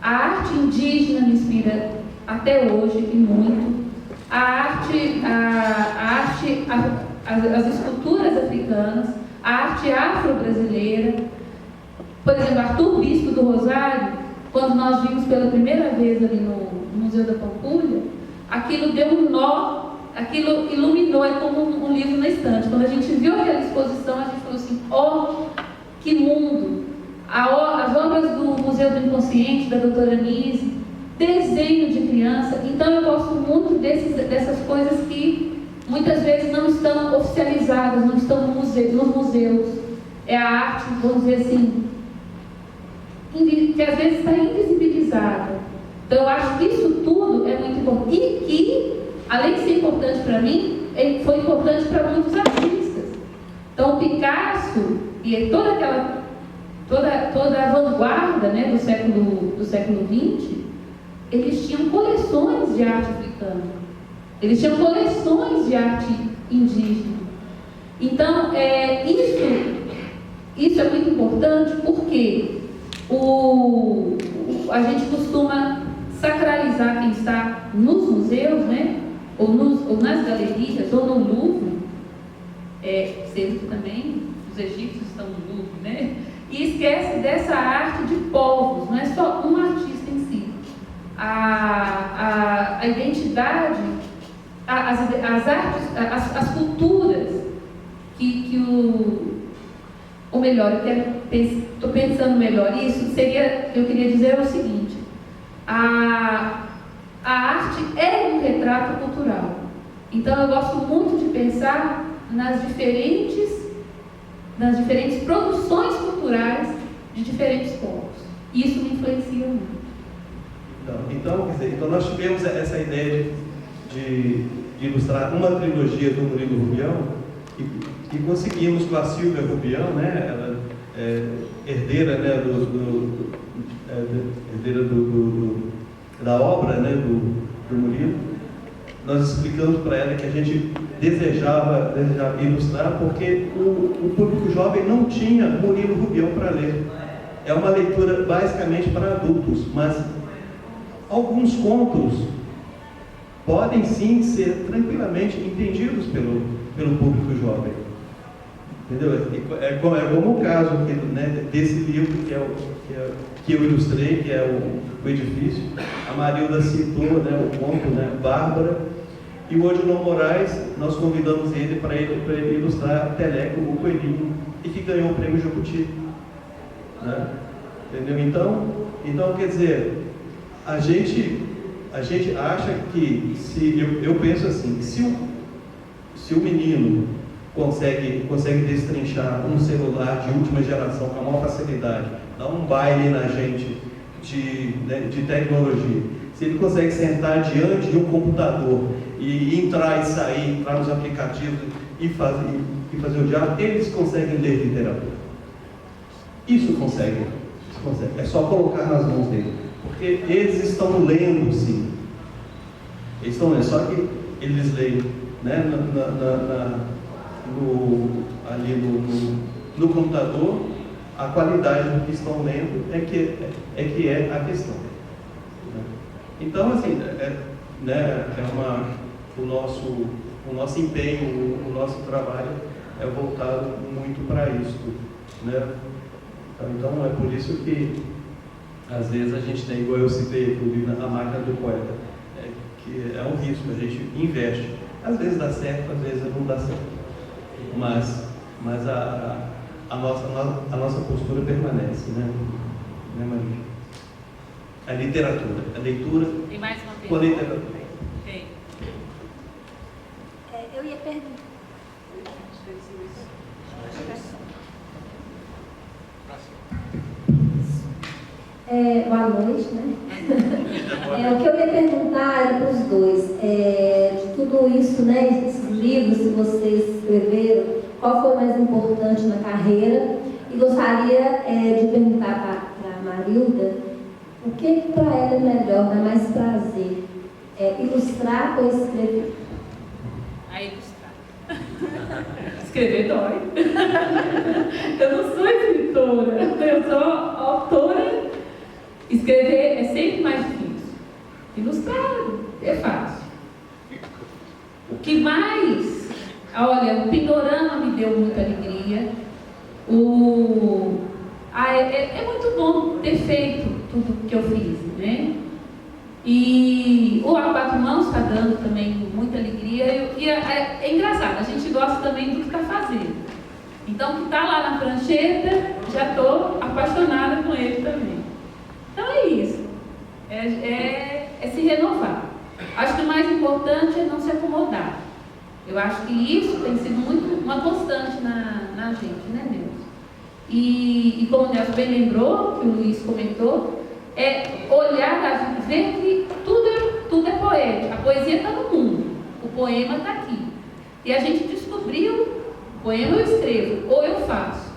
A arte indígena me inspira até hoje e muito. As esculturas africanas, a arte afro-brasileira, Por exemplo, Arthur Bispo do Rosário, quando nós vimos pela primeira vez ali no Museu da Pampulha, aquilo deu um nó, aquilo iluminou, é como um livro na estante. Quando a gente viu aquela exposição, a gente falou assim, ó, que mundo! As obras do Museu do Inconsciente, da doutora Nise, desenho de criança. Então eu gosto muito dessas coisas que muitas vezes não estão oficializadas, não estão nos museus. É a arte, vamos dizer assim, que às vezes está invisibilizada. Então eu acho que isso tudo é muito importante. E que, além de ser importante para mim, foi importante para muitos artistas. Então o Picasso e toda a vanguarda, né, do século XX, eles tinham coleções de arte africana, eles tinham coleções de arte indígena. Então, isso é muito importante porque a gente costuma sacralizar quem está nos museus, né, ou nas galerias, ou no Louvre, sendo que também os egípcios estão no Louvre, né? E esquece dessa arte de povos, não é só um artista em si. A identidade, as artes, as culturas ou melhor, estou pensando melhor isso, eu queria dizer o seguinte, a arte é um retrato cultural. Então eu gosto muito de pensar nas diferentes produções culturais de diferentes povos. Isso me influencia muito. Então, quer dizer, nós tivemos essa ideia de ilustrar uma trilogia do Murilo Rubião e conseguimos com a Silvia Rubião, né, ela herdeira, né, herdeira da obra, né, do Murilo. Nós explicamos para ela que a gente desejava ilustrar porque o público jovem não tinha Murilo Rubião para ler. É uma leitura basicamente para adultos, mas alguns contos podem sim ser tranquilamente entendidos pelo público jovem. Entendeu? É como o caso aqui, né, desse livro que eu ilustrei, que é o Edifício. A Marilda citou, né, o conto, né, Bárbara. E o Odilon Moraes, nós convidamos ele para ele ilustrar Teleco, o Coelhinho, e que ganhou o prêmio Jabuti. Né? Entendeu? Então, quer dizer, a gente acha que, eu penso assim, se o menino consegue destrinchar um celular de última geração com a maior facilidade, dar um baile na gente de tecnologia, se ele consegue sentar diante de um computador e entrar e sair, entrar nos aplicativos e fazer o diálogo, eles conseguem ler literatura. Isso consegue. É só colocar nas mãos deles. Porque eles estão lendo, sim. Eles estão lendo, só que eles leem, né, ali no computador, a qualidade do que estão lendo é que é a questão. Então, assim, o nosso empenho, o nosso trabalho é voltado muito para isso, né? Então, é por isso que, às vezes, a gente tem, igual eu citei aqui, a máquina do poeta, que é um risco, a gente investe. Às vezes dá certo, às vezes não dá certo. Mas a nossa postura permanece, né Maria? A literatura, a leitura. Tem mais uma pergunta? Com a literatura. Tem. Eu ia perguntar. Boa noite, né? O que eu ia perguntar era para os dois, de tudo isso, né, esses livros que vocês escreveram, qual foi o mais importante na carreira? E gostaria de perguntar para a Marilda, o que para ela é melhor, dá mais prazer? Ilustrar ou escrever? A ilustrar. Escrever dói. Eu não sou escritora, eu sou autora. Escrever é sempre mais difícil. Ilustrar é fácil. O que mais? Olha, o Pindorama me deu muita alegria. é muito bom ter feito tudo que eu fiz, né? E o A Quatro Mãos está dando também muita alegria. E é engraçado, a gente gosta também do que está fazendo. Então, o que está lá na prancheta, já estou apaixonada com ele também. Então é isso, é se renovar. Acho que o mais importante é não se acomodar. Eu acho que isso tem sido muito uma constante na gente, né, Deus? E como o Nelson bem lembrou, que o Luiz comentou, é olhar a vida, ver que tudo é poético. A poesia está no mundo, o poema está aqui. E a gente descobriu, o poema eu escrevo, ou eu faço.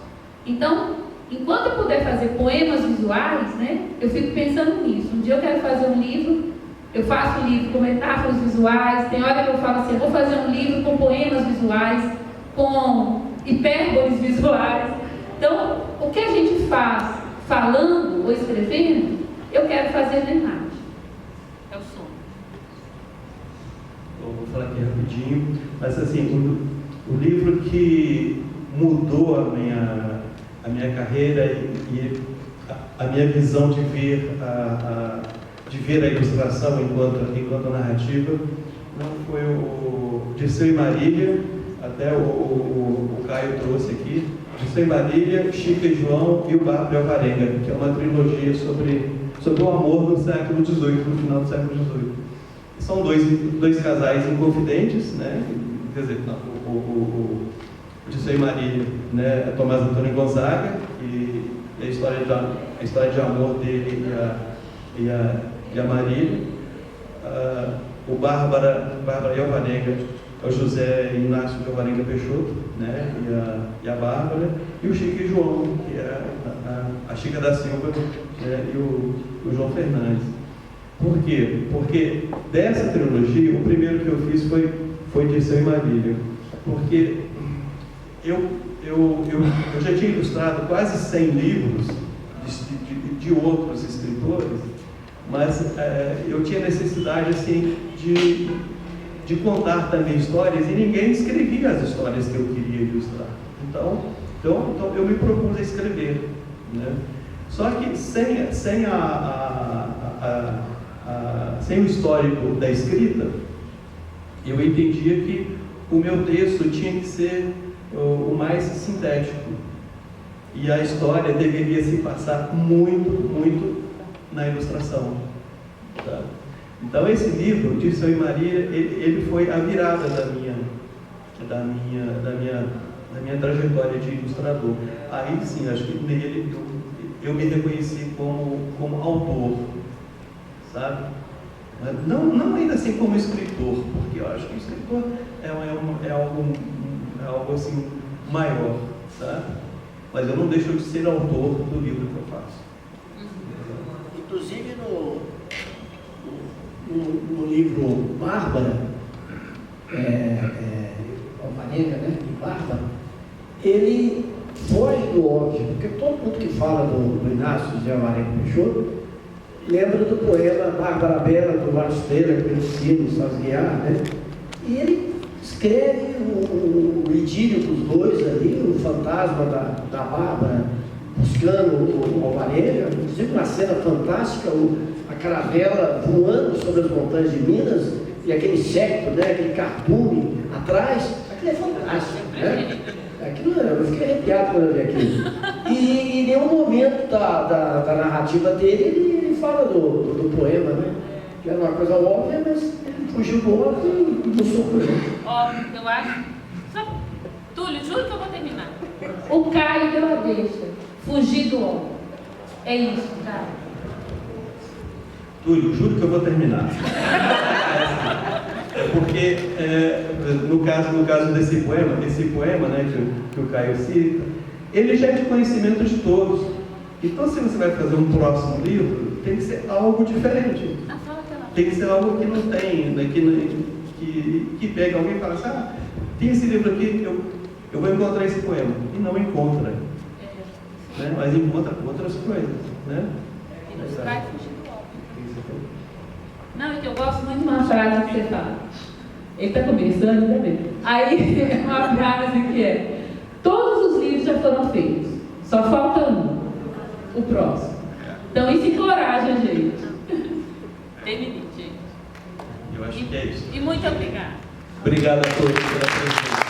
Então, enquanto eu puder fazer poemas visuais, né, eu fico pensando nisso. Um dia eu quero fazer um livro, eu faço um livro com metáforas visuais, tem hora que eu falo assim, eu vou fazer um livro com poemas visuais, com hipérboles visuais. Então, o que a gente faz falando ou escrevendo, eu quero fazer na imagem. É o som. Eu vou falar aqui rapidinho, mas assim, o livro que mudou a minha carreira e a minha visão de ver a ilustração enquanto narrativa não foi o Dirceu e Marília, até o Caio trouxe aqui, Dirceu e Marília, Chica e João e o Bárbara e Alvarenga, que é uma trilogia sobre o amor no século XVIII, no final do século XVIII. São dois casais inconfidentes, né? Quer dizer, o Dirceu e Marília, né? Tomás Antônio Gonzaga, e a história de amor dele e a Marília. O Bárbara e Alvarenga é o José Inácio de Alvarenga Peixoto, né? E a Bárbara, e o Chico e João, que é a Chica da Silva, né? E o João Fernandes. Por quê? Porque dessa trilogia, o primeiro que eu fiz foi Dirceu e Marília. Porque eu já tinha ilustrado quase 100 livros de outros escritores, mas eu tinha necessidade assim, de contar também histórias, e ninguém escrevia as histórias que eu queria ilustrar. Então eu me propus a escrever, né? Só que sem o histórico da escrita, eu entendia que o meu texto tinha que ser o mais sintético, e a história deveria se passar muito na ilustração, tá? Então esse livro, Dirceu e Marília, ele foi a virada da minha trajetória de ilustrador. Aí sim, acho que nele eu me reconheci como autor, sabe? Não ainda assim como escritor, porque eu acho que o escritor é algo assim maior, sabe? Mas eu não deixo de ser autor do livro que eu faço. Inclusive no livro Bárbara, Alvarenga, né? E Bárbara, ele foge do óbvio, porque todo mundo que fala do Inácio de Alvarenga Peixoto lembra do poema Bárbara Bela, do Lasteira, conhecido, Sasguiar, né? E ele escreve o idílio dos dois ali, o fantasma da Bárbara buscando o Alvarenga, inclusive uma cena fantástica, a caravela voando sobre as montanhas de Minas, e aquele séquito, né, aquele cardume atrás, aquilo é fantástico, né? Eu fiquei arrepiado quando eu vi aquilo. E em nenhum momento da narrativa dele, ele fala do poema, né? Que era uma coisa óbvia, mas ele fugiu do óbvio e buscou por ele. Óbvio, eu acho. Túlio, juro que eu vou terminar. O Caio deu a deixa, fugir do óbvio. É isso, Caio. Túlio, juro que eu vou terminar. Porque, no caso desse poema, né, que o Caio cita, ele já é de conhecimento de todos. Então, se você vai fazer um próximo livro, tem que ser algo diferente. Tem que ser algo que não tem, né, que pega alguém e fala assim, tem esse livro aqui, eu vou encontrar esse poema. E não encontra. Né? Mas encontra outras coisas. Né? Não, é que eu gosto muito de uma frase que você fala. Ele está começando também. Aí, uma frase que é: todos os livros já foram feitos, só falta um. o próximo. Então isso encoraja a gente. Terminei, gente. Eu acho que é isso. E muito obrigada. Obrigado a todos pela presença.